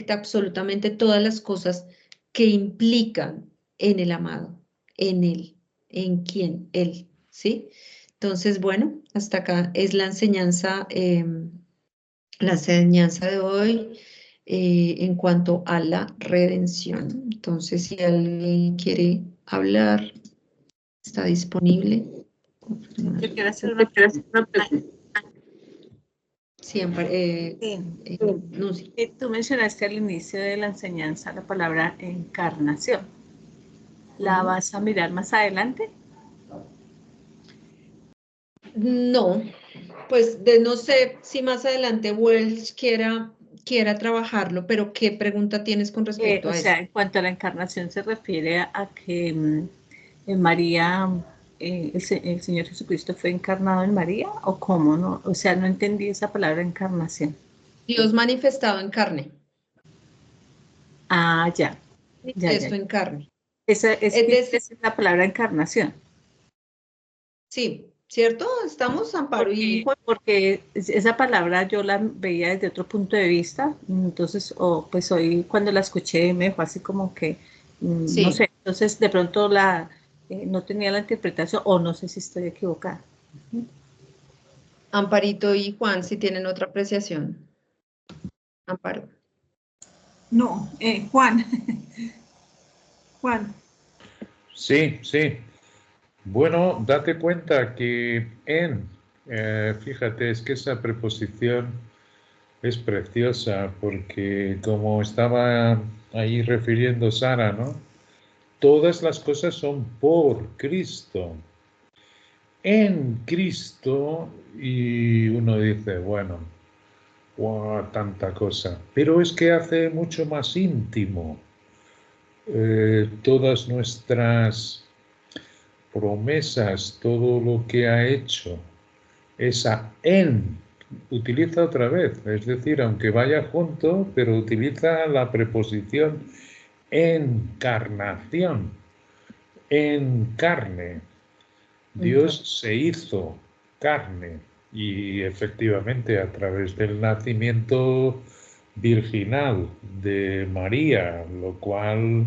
absolutamente todas las cosas que implican en el amado, en él, en quien, él, ¿sí? Entonces, bueno, hasta acá es la enseñanza de hoy en cuanto a la redención. Entonces, si alguien quiere hablar, está disponible. Yo quiero hacer una pregunta. Siempre. No, sí. Tú mencionaste al inicio de la enseñanza la palabra encarnación. ¿La vas a mirar más adelante? No, pues no sé si más adelante Wells quiera trabajarlo, pero ¿qué pregunta tienes con respecto a eso? En cuanto a la encarnación se refiere a que María, el Señor Jesucristo fue encarnado en María, ¿o cómo? No? O sea, no entendí esa palabra encarnación. Dios manifestado en carne. Ah, ya. Esto en carne. Esa es la palabra encarnación. Sí, ¿cierto? Estamos, Amparo y Juan. Porque esa palabra yo la veía desde otro punto de vista, entonces, pues hoy cuando la escuché me dejó así como que, Sí. no sé, entonces de pronto no tenía la interpretación, o no sé si estoy equivocada. Amparito y Juan, si tienen otra apreciación. Amparo. No, Juan. Juan. Sí, sí. Bueno, date cuenta que fíjate, es que esa preposición es preciosa porque como estaba ahí refiriendo Sara, ¿no? todas las cosas son por Cristo. En Cristo, y uno dice, bueno, wow, tanta cosa, pero es que hace mucho más íntimo todas nuestras promesas, todo lo que ha hecho, esa en, utiliza otra vez, es decir, aunque vaya junto, pero utiliza la preposición encarnación, en carne. Dios se hizo carne y efectivamente a través del nacimiento virginal de María, lo cual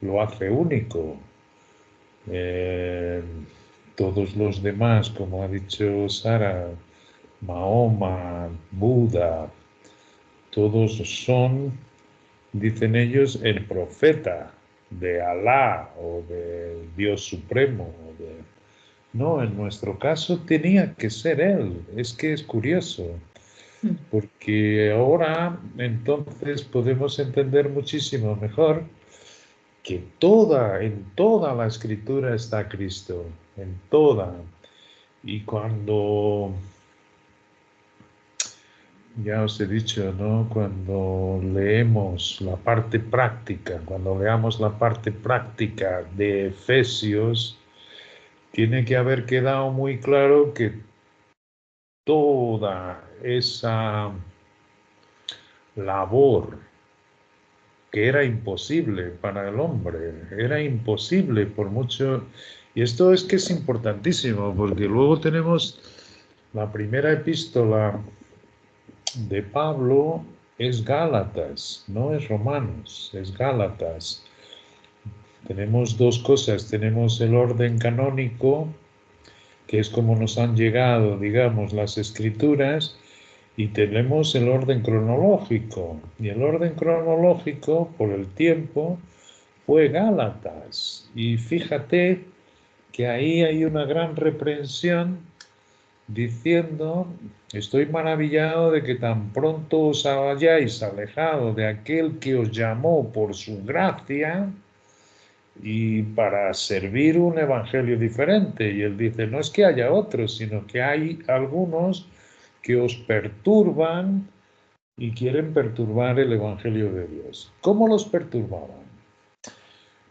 lo hace único. Todos los demás, como ha dicho Sara, Mahoma, Buda, todos son, dicen ellos, el profeta de Alá o de Dios Supremo. No, en nuestro caso tenía que ser él. Es que es curioso, porque ahora entonces podemos entender muchísimo mejor que en toda la escritura está Cristo, en toda. Y cuando, ya os he dicho, ¿no? Cuando leemos la parte práctica, cuando leamos la parte práctica de Efesios, tiene que haber quedado muy claro que toda esa labor que era imposible para el hombre, era imposible por mucho. Y esto es que es importantísimo, porque luego tenemos la primera epístola de Pablo, es Gálatas, no es Romanos, es Gálatas. Tenemos dos cosas, tenemos el orden canónico, que es como nos han llegado, digamos, las escrituras, y tenemos el orden cronológico. Y el orden cronológico, por el tiempo, fue Gálatas. Y fíjate que ahí hay una gran reprensión diciendo, estoy maravillado de que tan pronto os hayáis alejado de aquel que os llamó por su gracia y para servir un evangelio diferente. Y él dice, no es que haya otros, sino que hay algunos que os perturban y quieren perturbar el evangelio de Dios. ¿Cómo los perturbaban?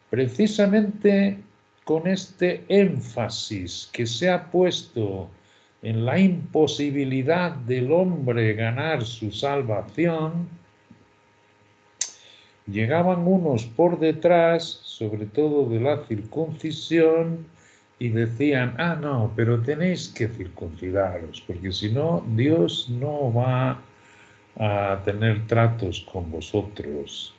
Precisamente con este énfasis que se ha puesto en la imposibilidad del hombre ganar su salvación, llegaban unos por detrás, sobre todo de la circuncisión, y decían, no, pero tenéis que circuncidaros, porque si no, Dios no va a tener tratos con vosotros.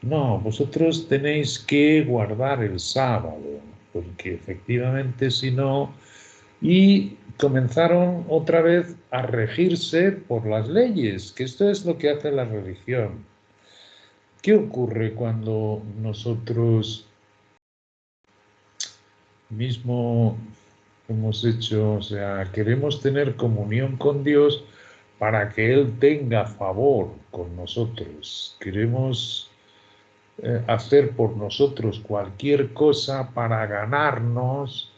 No, vosotros tenéis que guardar el sábado, porque efectivamente si no. Y comenzaron otra vez a regirse por las leyes, que esto es lo que hace la religión. ¿Qué ocurre cuando nosotros mismo hemos hecho, o sea, queremos tener comunión con Dios para que Él tenga favor con nosotros? Queremos hacer por nosotros cualquier cosa para ganarnos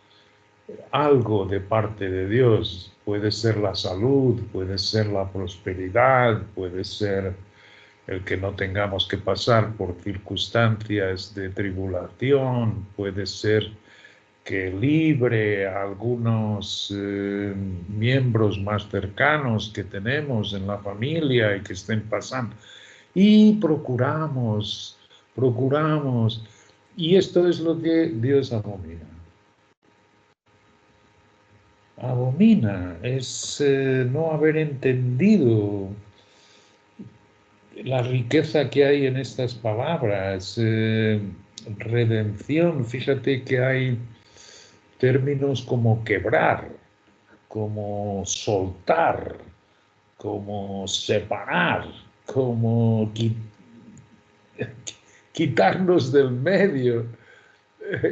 algo de parte de Dios. Puede ser la salud, puede ser la prosperidad, puede ser el que no tengamos que pasar por circunstancias de tribulación, puede ser que libre a algunos miembros más cercanos que tenemos en la familia y que estén pasando. Y procuramos, y esto es lo que Dios abomina. Abomina, es no haber entendido la riqueza que hay en estas palabras. Redención, fíjate que hay términos como quebrar, como soltar, como separar, como quitarnos del medio.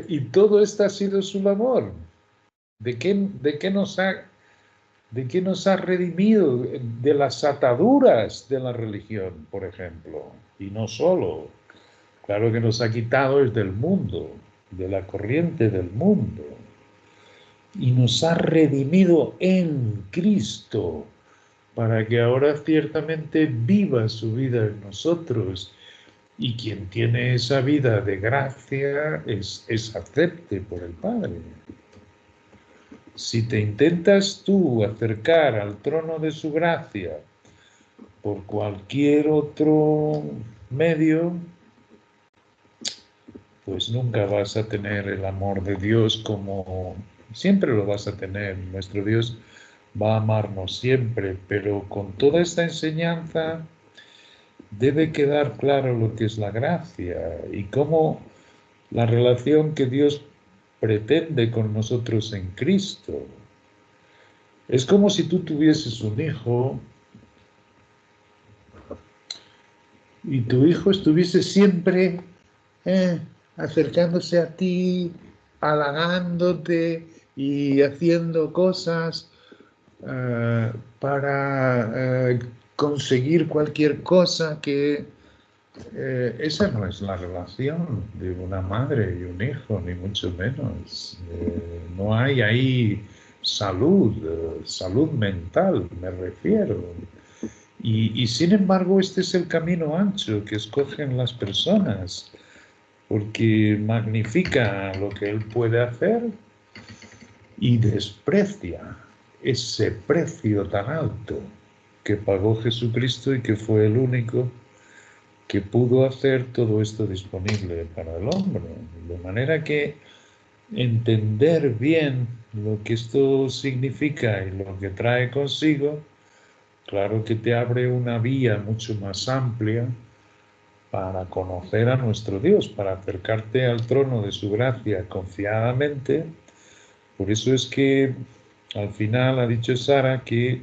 Y todo esto ha sido su labor. ¿De qué nos ha redimido? De las ataduras de la religión, por ejemplo. Y no solo. Claro que nos ha quitado es del mundo, de la corriente del mundo. Y nos ha redimido en Cristo, para que ahora ciertamente viva su vida en nosotros. Y quien tiene esa vida de gracia es acepte por el Padre. Si te intentas tú acercar al trono de su gracia por cualquier otro medio, pues nunca vas a tener el amor de Dios como siempre lo vas a tener. Nuestro Dios va a amarnos siempre, pero con toda esta enseñanza debe quedar claro lo que es la gracia y cómo la relación que Dios pretende con nosotros en Cristo. Es como si tú tuvieses un hijo y tu hijo estuviese siempre acercándose a ti, halagándote y haciendo cosas para conseguir cualquier cosa que... esa no es la relación de una madre y un hijo, ni mucho menos. No hay ahí salud, salud mental, me refiero. Y sin embargo, este es el camino ancho que escogen las personas, porque magnifica lo que Él puede hacer y desprecia ese precio tan alto que pagó Jesucristo y que fue el único que pudo hacer todo esto disponible para el hombre. De manera que entender bien lo que esto significa y lo que trae consigo, claro que te abre una vía mucho más amplia para conocer a nuestro Dios, para acercarte al trono de su gracia confiadamente. Por eso es que al final ha dicho Sara que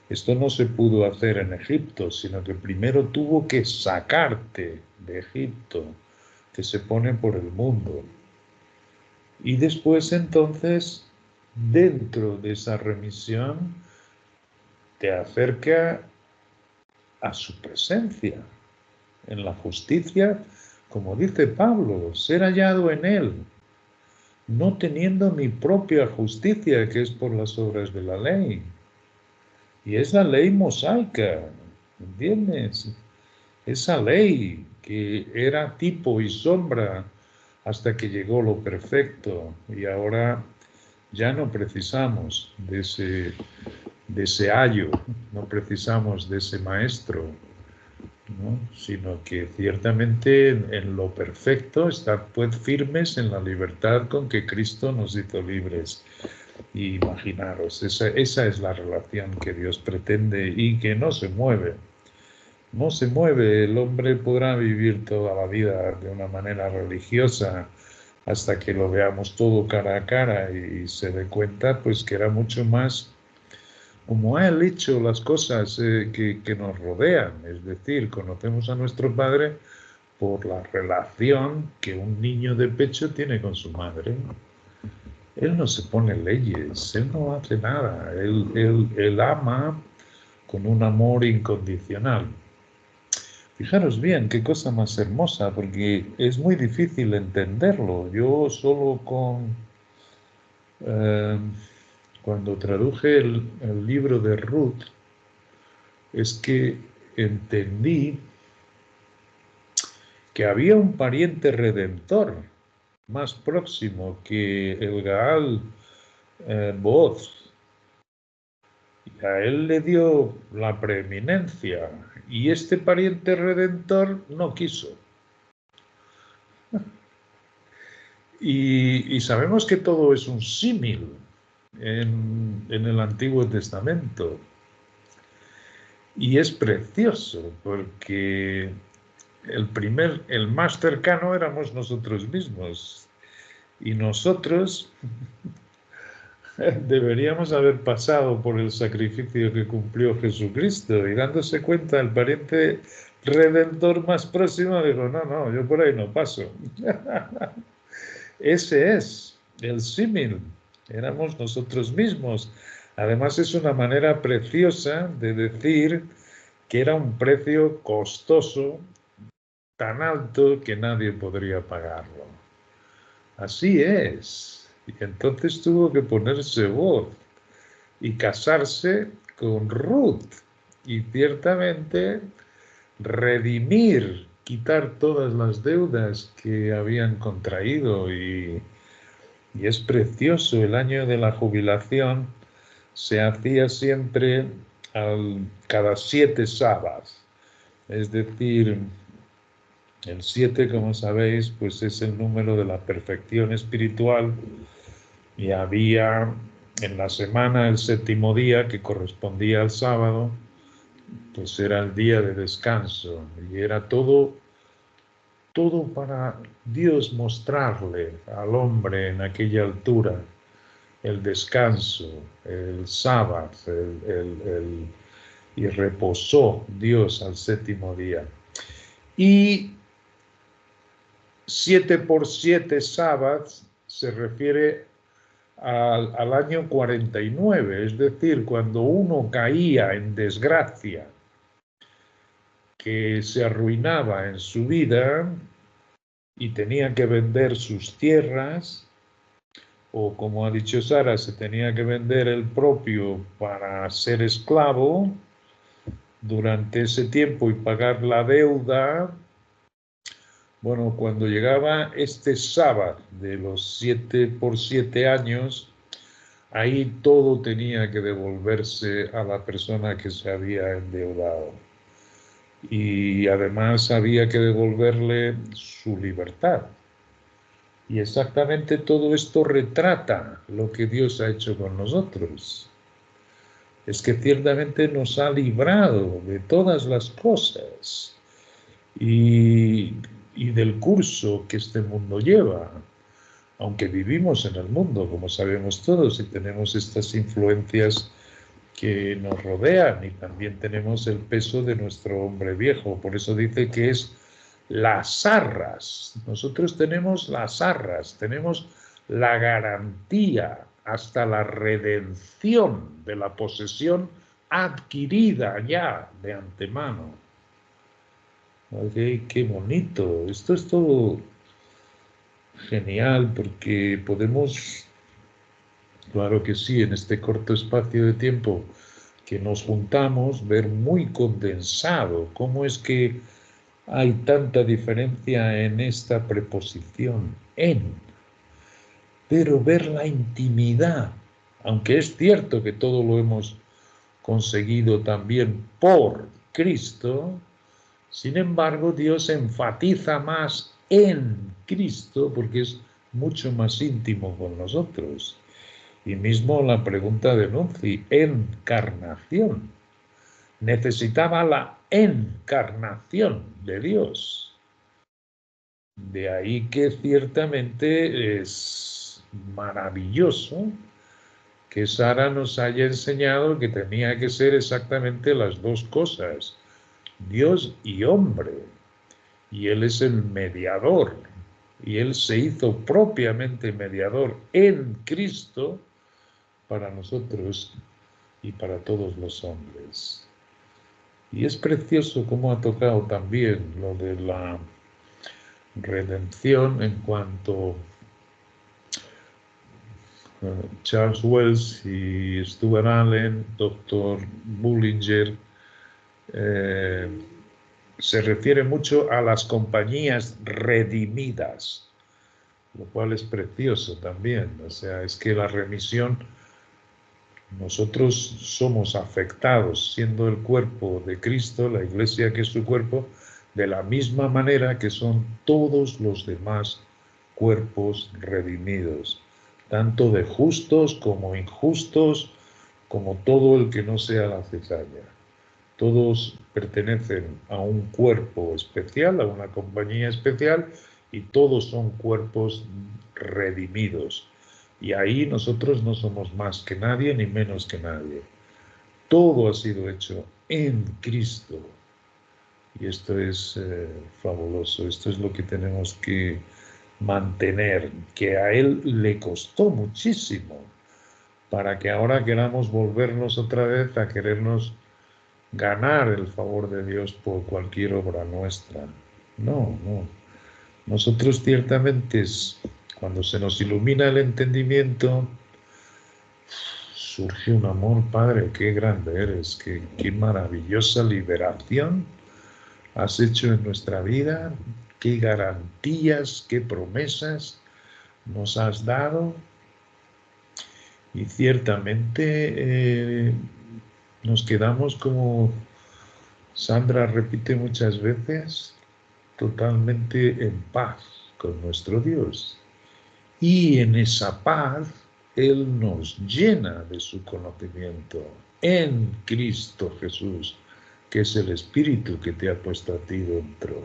esto no se pudo hacer en Egipto, sino que primero tuvo que sacarte de Egipto, que se pone por el mundo. Y después entonces, dentro de esa remisión, te acerca a su presencia, en la justicia, como dice Pablo, ser hallado en él, no teniendo mi propia justicia, que es por las obras de la ley. Y es la ley mosaica, ¿entiendes? Esa ley que era tipo y sombra hasta que llegó lo perfecto. Y ahora ya no precisamos de ese ayo, no precisamos de ese maestro, ¿no? Sino que ciertamente en lo perfecto estar pues firmes en la libertad con que Cristo nos hizo libres. Y imaginaros, esa es la relación que Dios pretende y que no se mueve. No se mueve, el hombre podrá vivir toda la vida de una manera religiosa hasta que lo veamos todo cara a cara y se dé cuenta pues que era mucho más como ha Él hecho las cosas que nos rodean. Es decir, conocemos a nuestro Padre por la relación que un niño de pecho tiene con su madre. Él no se pone leyes, Él no hace nada, Él ama con un amor incondicional. Fijaros bien, qué cosa más hermosa, porque es muy difícil entenderlo. Yo solo cuando traduje el libro de Ruth, es que entendí que había un pariente redentor más próximo que el Gaal Booz. Y a él le dio la preeminencia y este pariente redentor no quiso. Y sabemos que todo es un símil en el Antiguo Testamento. Y es precioso porque el más cercano éramos nosotros mismos. Y nosotros deberíamos haber pasado por el sacrificio que cumplió Jesucristo y dándose cuenta el pariente redentor más próximo dijo, no, yo por ahí no paso. Ese es el símil, éramos nosotros mismos. Además es una manera preciosa de decir que era un precio costoso tan alto que nadie podría pagarlo. Así es. Y entonces tuvo que ponerse voz y casarse con Ruth. Y ciertamente redimir, quitar todas las deudas que habían contraído. Y es precioso, el año de la jubilación se hacía siempre cada 7 sábados. Es decir, el 7, como sabéis, pues es el número de la perfección espiritual, y había en la semana el 7º día, que correspondía al sábado, pues era el día de descanso, y era todo para Dios mostrarle al hombre en aquella altura el descanso, el sábado, y reposó Dios al 7º día. Y 7 por 7 sábados se refiere al año 49, es decir, cuando uno caía en desgracia, que se arruinaba en su vida y tenía que vender sus tierras, o como ha dicho Sara, se tenía que vender el propio para ser esclavo durante ese tiempo y pagar la deuda. Bueno, cuando llegaba este sábado de los 7 por 7 años, ahí todo tenía que devolverse a la persona que se había endeudado. Y además había que devolverle su libertad. Y exactamente todo esto retrata lo que Dios ha hecho con nosotros. Es que ciertamente nos ha librado de todas las cosas y del curso que este mundo lleva. Aunque vivimos en el mundo, como sabemos todos, y tenemos estas influencias que nos rodean, y también tenemos el peso de nuestro hombre viejo. Por eso dice que es las arras. Nosotros tenemos las arras, tenemos la garantía hasta la redención de la posesión adquirida ya de antemano. Okay, qué bonito. Esto es todo genial, porque podemos, claro que sí, en este corto espacio de tiempo que nos juntamos, ver muy condensado cómo es que hay tanta diferencia en esta preposición en, pero ver la intimidad, aunque es cierto que todo lo hemos conseguido también por Cristo, sin embargo Dios enfatiza más en Cristo porque es mucho más íntimo con nosotros. Y mismo la pregunta de Nunzi, encarnación. Necesitaba la encarnación de Dios. De ahí que ciertamente es maravilloso que Sara nos haya enseñado que tenía que ser exactamente las dos cosas, Dios y hombre. Y Él es el mediador. Y Él se hizo propiamente mediador en Cristo para nosotros y para todos los hombres. Y es precioso cómo ha tocado también lo de la redención en cuanto Charles Wells y Stuart Allen, Dr. Bullinger, se refiere mucho a las compañías redimidas, lo cual es precioso también. O sea, es que la remisión, nosotros somos afectados, siendo el cuerpo de Cristo, la iglesia que es su cuerpo, de la misma manera que son todos los demás cuerpos redimidos, tanto de justos como injustos, como todo el que no sea la cizaña. Todos pertenecen a un cuerpo especial, a una compañía especial, y todos son cuerpos redimidos. Y ahí nosotros no somos más que nadie ni menos que nadie. Todo ha sido hecho en Cristo. Y esto es fabuloso. Esto es lo que tenemos que mantener, que a Él le costó muchísimo, para que ahora queramos volvernos otra vez a querernos ganar el favor de Dios por cualquier obra nuestra. No, no. Nosotros ciertamente, cuando se nos ilumina el entendimiento, surge un amor, Padre, qué grande eres, qué maravillosa liberación has hecho en nuestra vida, qué garantías, qué promesas nos has dado. Y ciertamente nos quedamos, como Sandra repite muchas veces, totalmente en paz con nuestro Dios. Y en esa paz Él nos llena de su conocimiento en Cristo Jesús, que es el Espíritu que te ha puesto a ti dentro.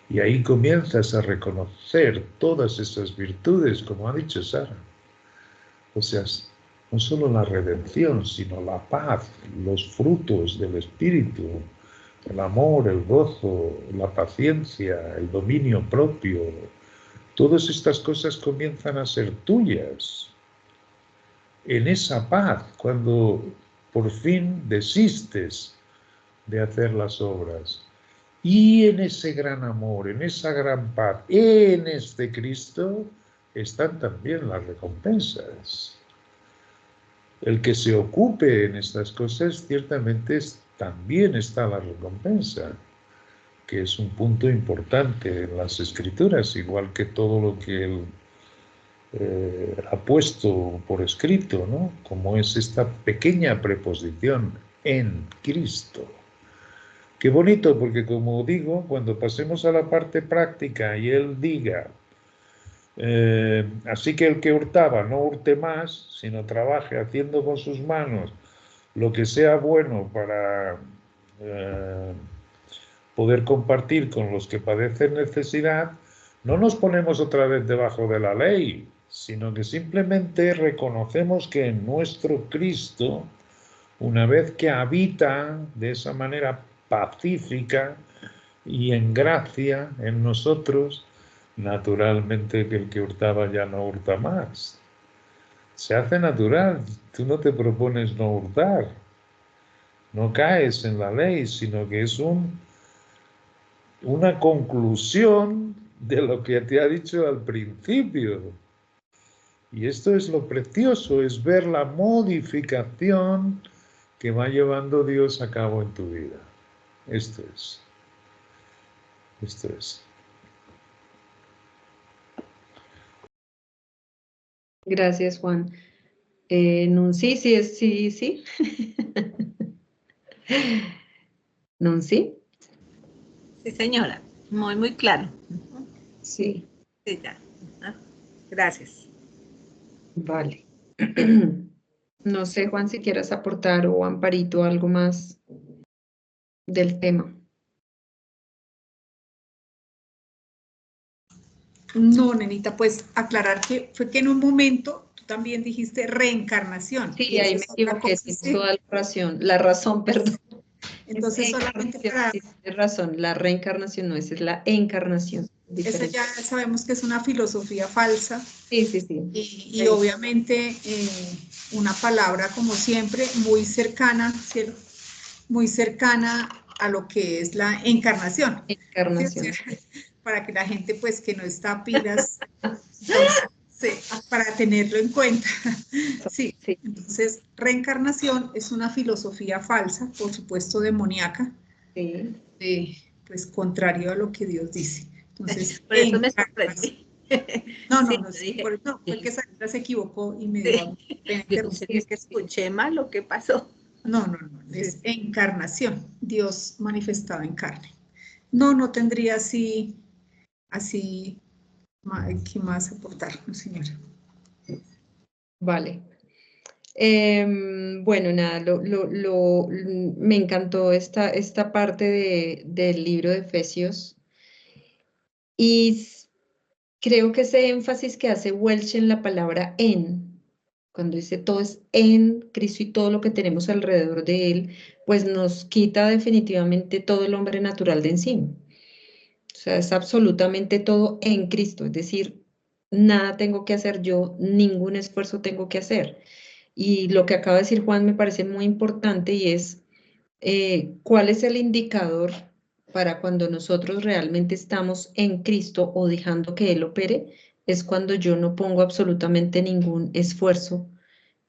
Y ahí comienzas a reconocer todas esas virtudes, como ha dicho Sara. O sea, no solo la redención, sino la paz, los frutos del Espíritu, el amor, el gozo, la paciencia, el dominio propio. Todas estas cosas comienzan a ser tuyas. En esa paz, cuando por fin desistes de hacer las obras. Y en ese gran amor, en esa gran paz, en este Cristo, están también las recompensas. El que se ocupe en estas cosas, ciertamente también está la recompensa, que es un punto importante en las Escrituras, igual que todo lo que él ha puesto por escrito, ¿no? Como es esta pequeña preposición, en Cristo. Qué bonito, porque como digo, cuando pasemos a la parte práctica y él diga, así que el que hurtaba no hurte más, sino trabaje haciendo con sus manos lo que sea bueno para poder compartir con los que padecen necesidad, no nos ponemos otra vez debajo de la ley, sino que simplemente reconocemos que en nuestro Cristo, una vez que habita de esa manera pacífica y en gracia en nosotros, naturalmente que el que hurtaba ya no hurta más. Se hace natural, tú no te propones no hurtar, no caes en la ley, sino que es una conclusión de lo que te ha dicho al principio. Y esto es lo precioso, es ver la modificación que va llevando Dios a cabo en tu vida. Esto es. Esto es. Gracias, Juan. Nunci, sí, sí. Nunci. Sí, señora. Muy claro. Sí. Sí, ya. Gracias. Vale. No sé, Juan, si quieras aportar o Amparito algo más del tema. No, nenita, pues aclarar que fue que en un momento tú también dijiste reencarnación. Sí, Y ahí eso me es otra equivoqué, cosa, tienes ¿sí? toda la razón, perdón. Entonces, solamente para... Sí, tienes razón, la reencarnación no es la encarnación. Esa Diferente. ya sabemos que es una filosofía falsa. Sí. Y obviamente una palabra, como siempre, muy cercana, ¿cierto? Muy cercana a lo que es la encarnación. Encarnación. ¿Sí? Para que la gente, pues, que no está pilas, entonces, sí, para tenerlo en cuenta. Sí, entonces, reencarnación es una filosofía falsa, por supuesto demoníaca, pues contrario a lo que Dios dice. Entonces, por eso me sorprendí. No, Dije, por eso fue que Sandra se equivocó y me dio pena ¿será que escuché mal o qué pasó? No, es encarnación, Dios manifestado en carne. No tendría así, ¿qué más aportar, no, señora? Vale. Bueno, nada, me encantó esta parte del libro de Efesios y creo que ese énfasis que hace Welch en la palabra en, cuando dice todo es en Cristo y todo lo que tenemos alrededor de Él, pues nos quita definitivamente todo el hombre natural de encima. O sea, es absolutamente todo en Cristo, es decir, nada tengo que hacer yo, ningún esfuerzo tengo que hacer. Y lo que acaba de decir Juan me parece muy importante y es cuál es el indicador para cuando nosotros realmente estamos en Cristo o dejando que Él opere, es cuando yo no pongo absolutamente ningún esfuerzo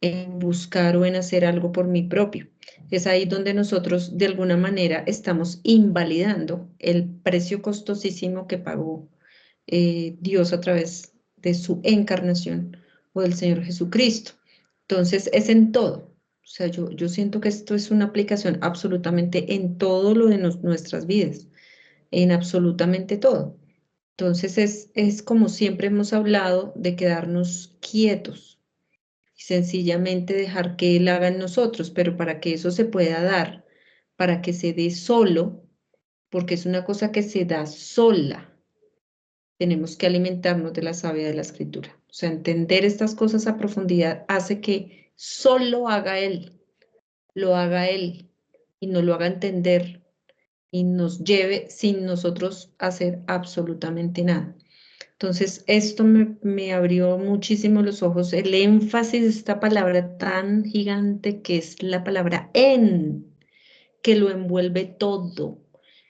en buscar o en hacer algo por mí propio. Es ahí donde nosotros de alguna manera estamos invalidando el precio costosísimo que pagó Dios a través de su encarnación o del Señor Jesucristo. Entonces es en todo. O sea, yo siento que esto es una aplicación absolutamente en todo lo de nuestras vidas, en absolutamente todo. Entonces es como siempre hemos hablado de quedarnos quietos y sencillamente dejar que Él haga en nosotros, pero para que eso se pueda dar, para que se dé solo, porque es una cosa que se da sola, tenemos que alimentarnos de la savia de la Escritura. O sea, entender estas cosas a profundidad hace que solo haga Él, lo haga Él y nos lo haga entender y nos lleve sin nosotros hacer absolutamente nada. Entonces, esto me abrió muchísimo los ojos, el énfasis de esta palabra tan gigante que es la palabra en, que lo envuelve todo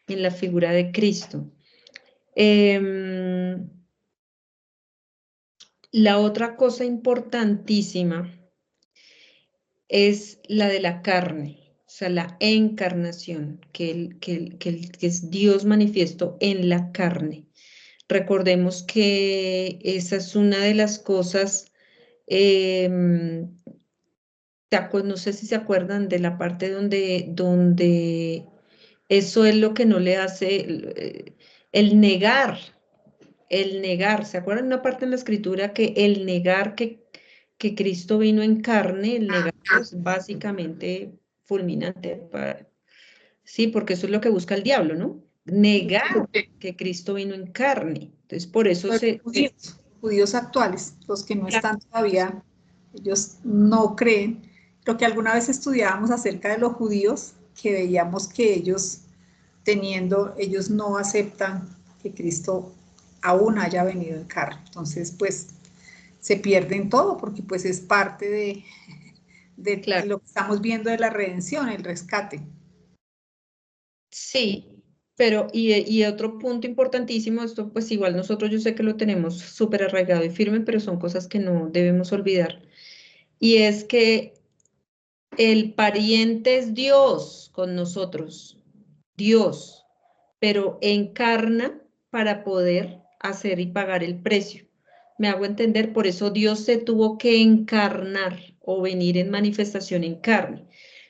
en la figura de Cristo. La otra cosa importantísima es la de la carne, o sea, la encarnación, que es Dios manifiesto en la carne. Recordemos que esa es una de las cosas, no sé si se acuerdan de la parte donde eso es lo que no le hace el negar. El negar, ¿se acuerdan una parte en la escritura que el negar que Cristo vino en carne, el negar es básicamente fulminante sí, porque eso es lo que busca el diablo, ¿no? Negar que Cristo vino en carne. Entonces, por eso Los judíos actuales, los que no están todavía, ellos no creen. Lo que alguna vez estudiábamos acerca de los judíos, que veíamos que ellos ellos no aceptan que Cristo aún haya venido en carne. Entonces, pues, se pierden todo porque pues es parte de claro. lo que estamos viendo de la redención, el rescate. Sí, pero y otro punto importantísimo, esto pues igual nosotros yo sé que lo tenemos súper arraigado y firme, pero son cosas que no debemos olvidar. Y es que el pariente es Dios con nosotros, Dios, pero encarna para poder hacer y pagar el precio. Me hago entender, por eso Dios se tuvo que encarnar o venir en manifestación en carne.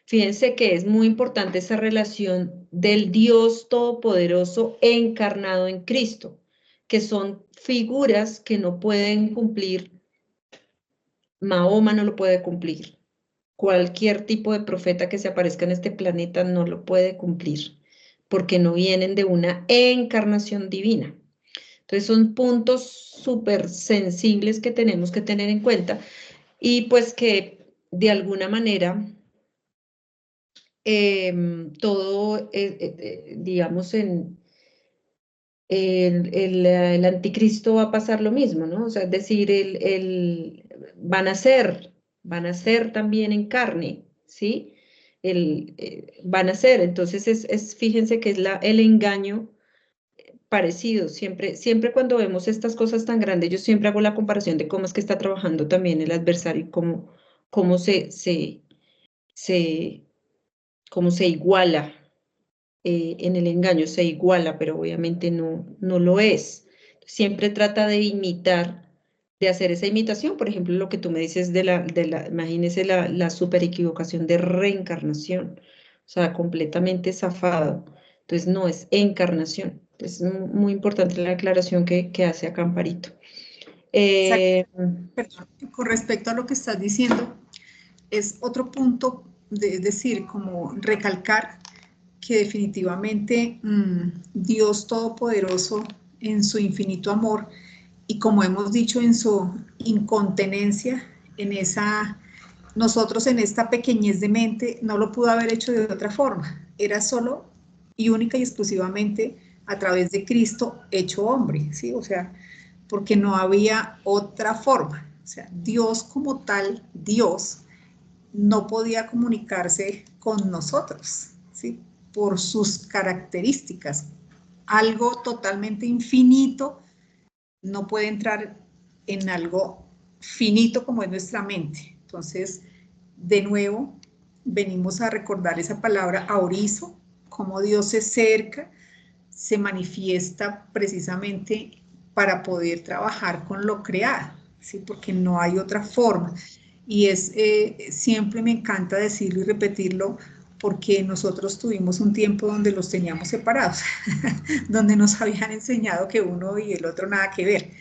Fíjense que es muy importante esa relación del Dios Todopoderoso encarnado en Cristo, que son figuras que no pueden cumplir, Mahoma no lo puede cumplir, cualquier tipo de profeta que se aparezca en este planeta no lo puede cumplir, porque no vienen de una encarnación divina. Entonces son puntos súper sensibles que tenemos que tener en cuenta y pues que de alguna manera todo, digamos, el anticristo va a pasar lo mismo, ¿no? O sea, es decir, van a ser también en carne, ¿sí? Van a ser, entonces fíjense que es el engaño parecido, siempre cuando vemos estas cosas tan grandes, yo siempre hago la comparación de cómo es que está trabajando también el adversario y cómo cómo se iguala en el engaño, se iguala, pero obviamente no lo es. Siempre trata de imitar, de hacer esa imitación, por ejemplo, lo que tú me dices imagínese la super equivocación de reencarnación, o sea, completamente zafado. Entonces, no es encarnación. Es muy importante la aclaración que hace acá Amparito. Perdón, con respecto a lo que estás diciendo, es otro punto, es decir, como recalcar que definitivamente Dios Todopoderoso en su infinito amor y como hemos dicho en su incontenencia, nosotros en esta pequeñez de mente no lo pudo haber hecho de otra forma, era solo y única y exclusivamente a través de Cristo hecho hombre, ¿sí? O sea, porque no había otra forma, o sea, Dios como tal, Dios, no podía comunicarse con nosotros, ¿sí? por sus características. Algo totalmente infinito no puede entrar en algo finito como es nuestra mente. Entonces, de nuevo, venimos a recordar esa palabra aorizo, cómo Dios se cerca, se manifiesta precisamente para poder trabajar con lo creado, ¿sí? Porque no hay otra forma. Y siempre me encanta decirlo y repetirlo, porque nosotros tuvimos un tiempo donde los teníamos separados, donde nos habían enseñado que uno y el otro nada que ver.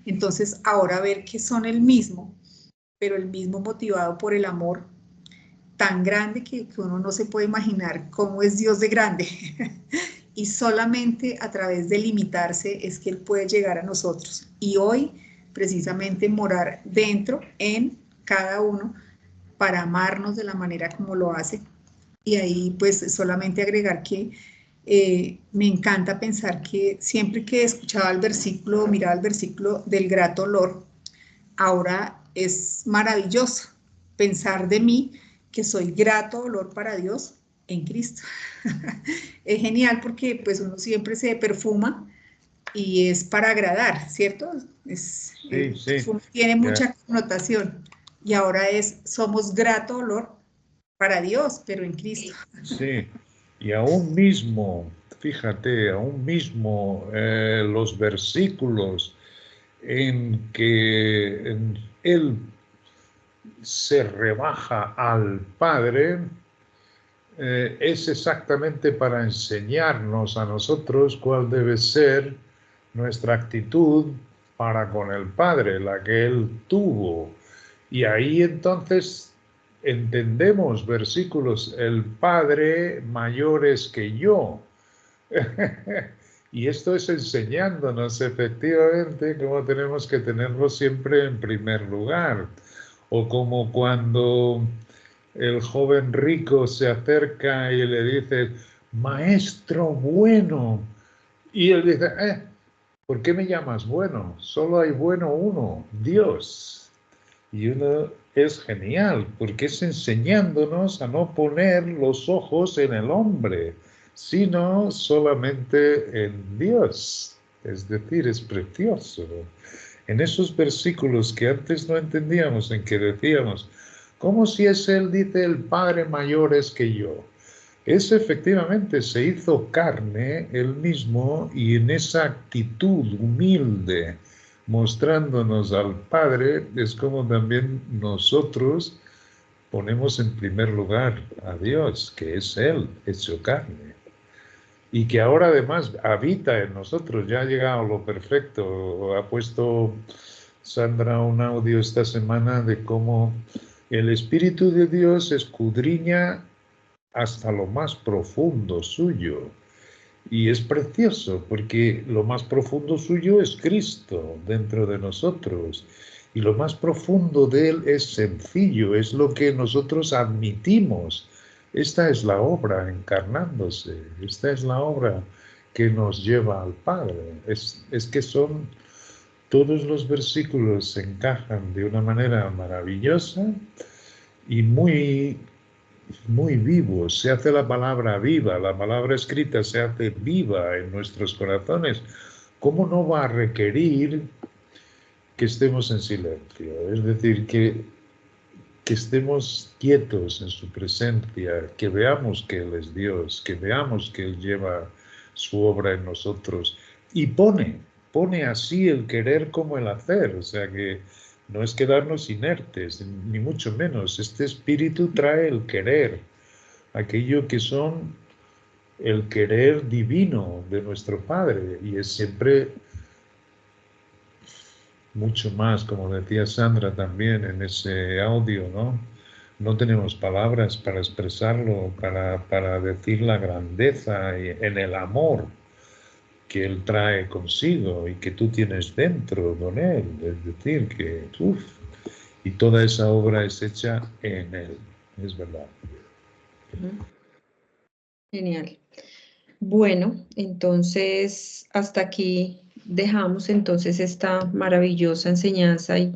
Entonces, ahora ver que son el mismo, pero el mismo motivado por el amor tan grande que uno no se puede imaginar cómo es Dios de grande. Y solamente a través de limitarse es que Él puede llegar a nosotros. Y hoy, precisamente, morar dentro, en cada uno, para amarnos de la manera como lo hace. Y ahí, pues, solamente agregar que me encanta pensar que siempre que escuchaba el versículo, miraba el versículo del grato olor, ahora es maravilloso pensar de mí que soy grato olor para Dios en Cristo. Es genial porque pues uno siempre se perfuma y es para agradar, ¿cierto? El perfume tiene mucha connotación y ahora somos grato olor para Dios, pero en Cristo. Sí, y aún mismo, fíjate, aún mismo los versículos en que Él se rebaja al Padre, es exactamente para enseñarnos a nosotros cuál debe ser nuestra actitud para con el Padre, la que Él tuvo. Y ahí entonces entendemos versículos, el Padre mayor es que yo. Y esto es enseñándonos efectivamente cómo tenemos que tenerlo siempre en primer lugar. O como cuando el joven rico se acerca y le dice, maestro bueno. Y él dice, ¿por qué me llamas bueno? Solo hay bueno uno, Dios. Y uno es genial, porque es enseñándonos a no poner los ojos en el hombre, sino solamente en Dios. Es decir, es precioso. En esos versículos que antes no entendíamos, en que decíamos, ¿cómo si es Él, dice, el Padre mayor es que yo? Es efectivamente, se hizo carne Él mismo y en esa actitud humilde, mostrándonos al Padre, es como también nosotros ponemos en primer lugar a Dios, que es Él, hecho carne. Y que ahora además habita en nosotros, ya ha llegado a lo perfecto. Ha puesto Sandra un audio esta semana de cómo el Espíritu de Dios escudriña hasta lo más profundo suyo. Y es precioso porque lo más profundo suyo es Cristo dentro de nosotros. Y lo más profundo de Él es sencillo, es lo que nosotros admitimos. Esta es la obra encarnándose, esta es la obra que nos lleva al Padre. Es que son, todos los versículos se encajan de una manera maravillosa y muy vivos. Se hace la palabra viva, la palabra escrita se hace viva en nuestros corazones. ¿Cómo no va a requerir que estemos en silencio? Es decir, que estemos quietos en su presencia, que veamos que Él es Dios, que veamos que Él lleva su obra en nosotros y pone así el querer como el hacer, o sea que no es quedarnos inertes, ni mucho menos. Este espíritu trae el querer, aquello que son el querer divino de nuestro Padre, y es siempre mucho más, como decía Sandra también en ese audio, ¿no? No tenemos palabras para expresarlo, para decir la grandeza en el amor que Él trae consigo y que tú tienes dentro con Él. Es decir, que y toda esa obra es hecha en Él, es verdad. Genial. Bueno, entonces hasta aquí dejamos entonces esta maravillosa enseñanza y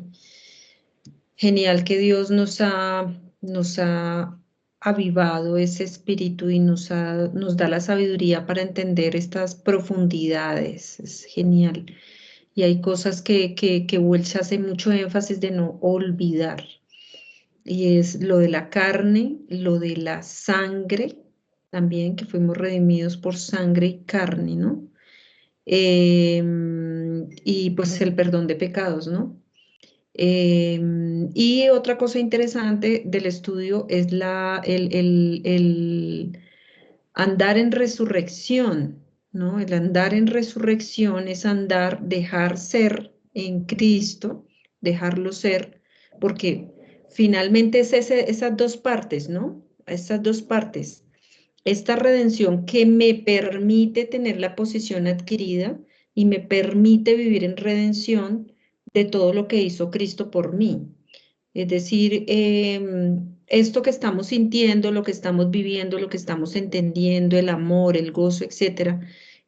genial que Dios nos ha avivado ese espíritu y nos da la sabiduría para entender estas profundidades. Es genial. Y hay cosas que Welch hace mucho énfasis de no olvidar. Y es lo de la carne, lo de la sangre, también que fuimos redimidos por sangre y carne, ¿no? Y pues el perdón de pecados, ¿no? Y otra cosa interesante del estudio es el andar en resurrección, ¿no? El andar en resurrección es andar, dejar ser en Cristo, dejarlo ser, porque finalmente es esas dos partes, ¿no? Esas dos partes. Esta redención que me permite tener la posición adquirida y me permite vivir en redención de todo lo que hizo Cristo por mí. Es decir, esto que estamos sintiendo, lo que estamos viviendo, lo que estamos entendiendo, el amor, el gozo, etcétera,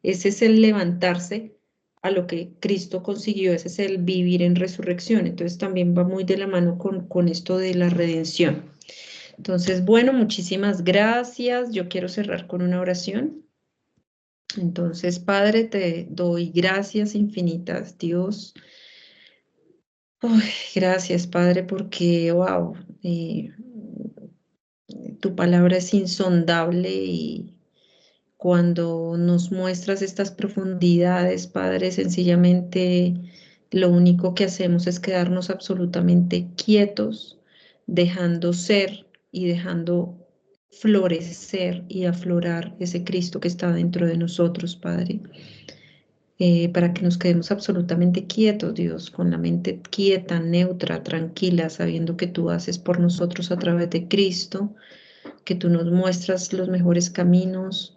ese es el levantarse a lo que Cristo consiguió, ese es el vivir en resurrección. Entonces también va muy de la mano con esto de la redención. Entonces, bueno, muchísimas gracias. Yo quiero cerrar con una oración. Entonces, Padre, te doy gracias infinitas, Dios. Uy, gracias, Padre, porque, wow, tu palabra es insondable y cuando nos muestras estas profundidades, Padre, sencillamente lo único que hacemos es quedarnos absolutamente quietos, dejando ser y dejando florecer y aflorar ese Cristo que está dentro de nosotros, Padre. Para que nos quedemos absolutamente quietos, Dios, con la mente quieta, neutra, tranquila, sabiendo que tú haces por nosotros a través de Cristo, que tú nos muestras los mejores caminos,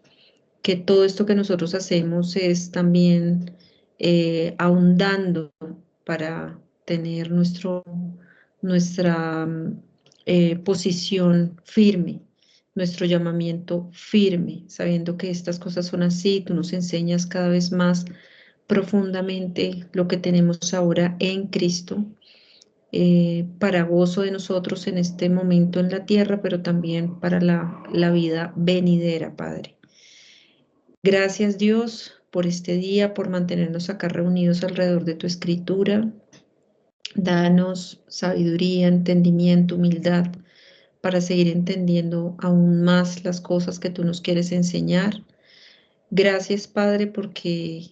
que todo esto que nosotros hacemos es también ahondando para tener nuestra posición firme, nuestro llamamiento firme, sabiendo que estas cosas son así, tú nos enseñas cada vez más profundamente lo que tenemos ahora en Cristo, para gozo de nosotros en este momento en la tierra, pero también para la vida venidera, Padre. Gracias, Dios, por este día, por mantenernos acá reunidos alrededor de tu escritura. Danos sabiduría, entendimiento, humildad para seguir entendiendo aún más las cosas que tú nos quieres enseñar. Gracias, Padre, porque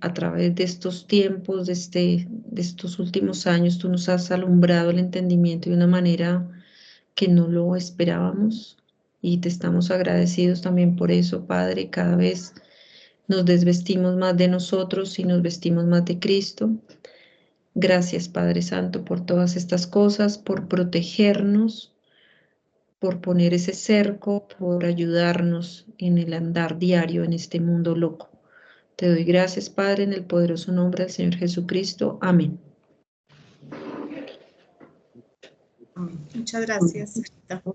a través de estos tiempos, de estos últimos años, tú nos has alumbrado el entendimiento de una manera que no lo esperábamos y te estamos agradecidos también por eso, Padre. Cada vez nos desvestimos más de nosotros y nos vestimos más de Cristo. Gracias, Padre Santo, por todas estas cosas, por protegernos, por poner ese cerco, por ayudarnos en el andar diario en este mundo loco. Te doy gracias, Padre, en el poderoso nombre del Señor Jesucristo. Amén. Muchas gracias.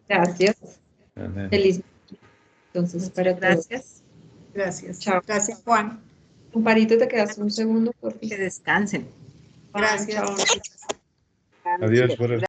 Gracias. Amén. Feliz. Entonces, para todos. Gracias. Gracias. Chao. Gracias, Juan. Comparito, te quedas un segundo, por Que favor. descansen. Gracias. Chao. Adiós, buenas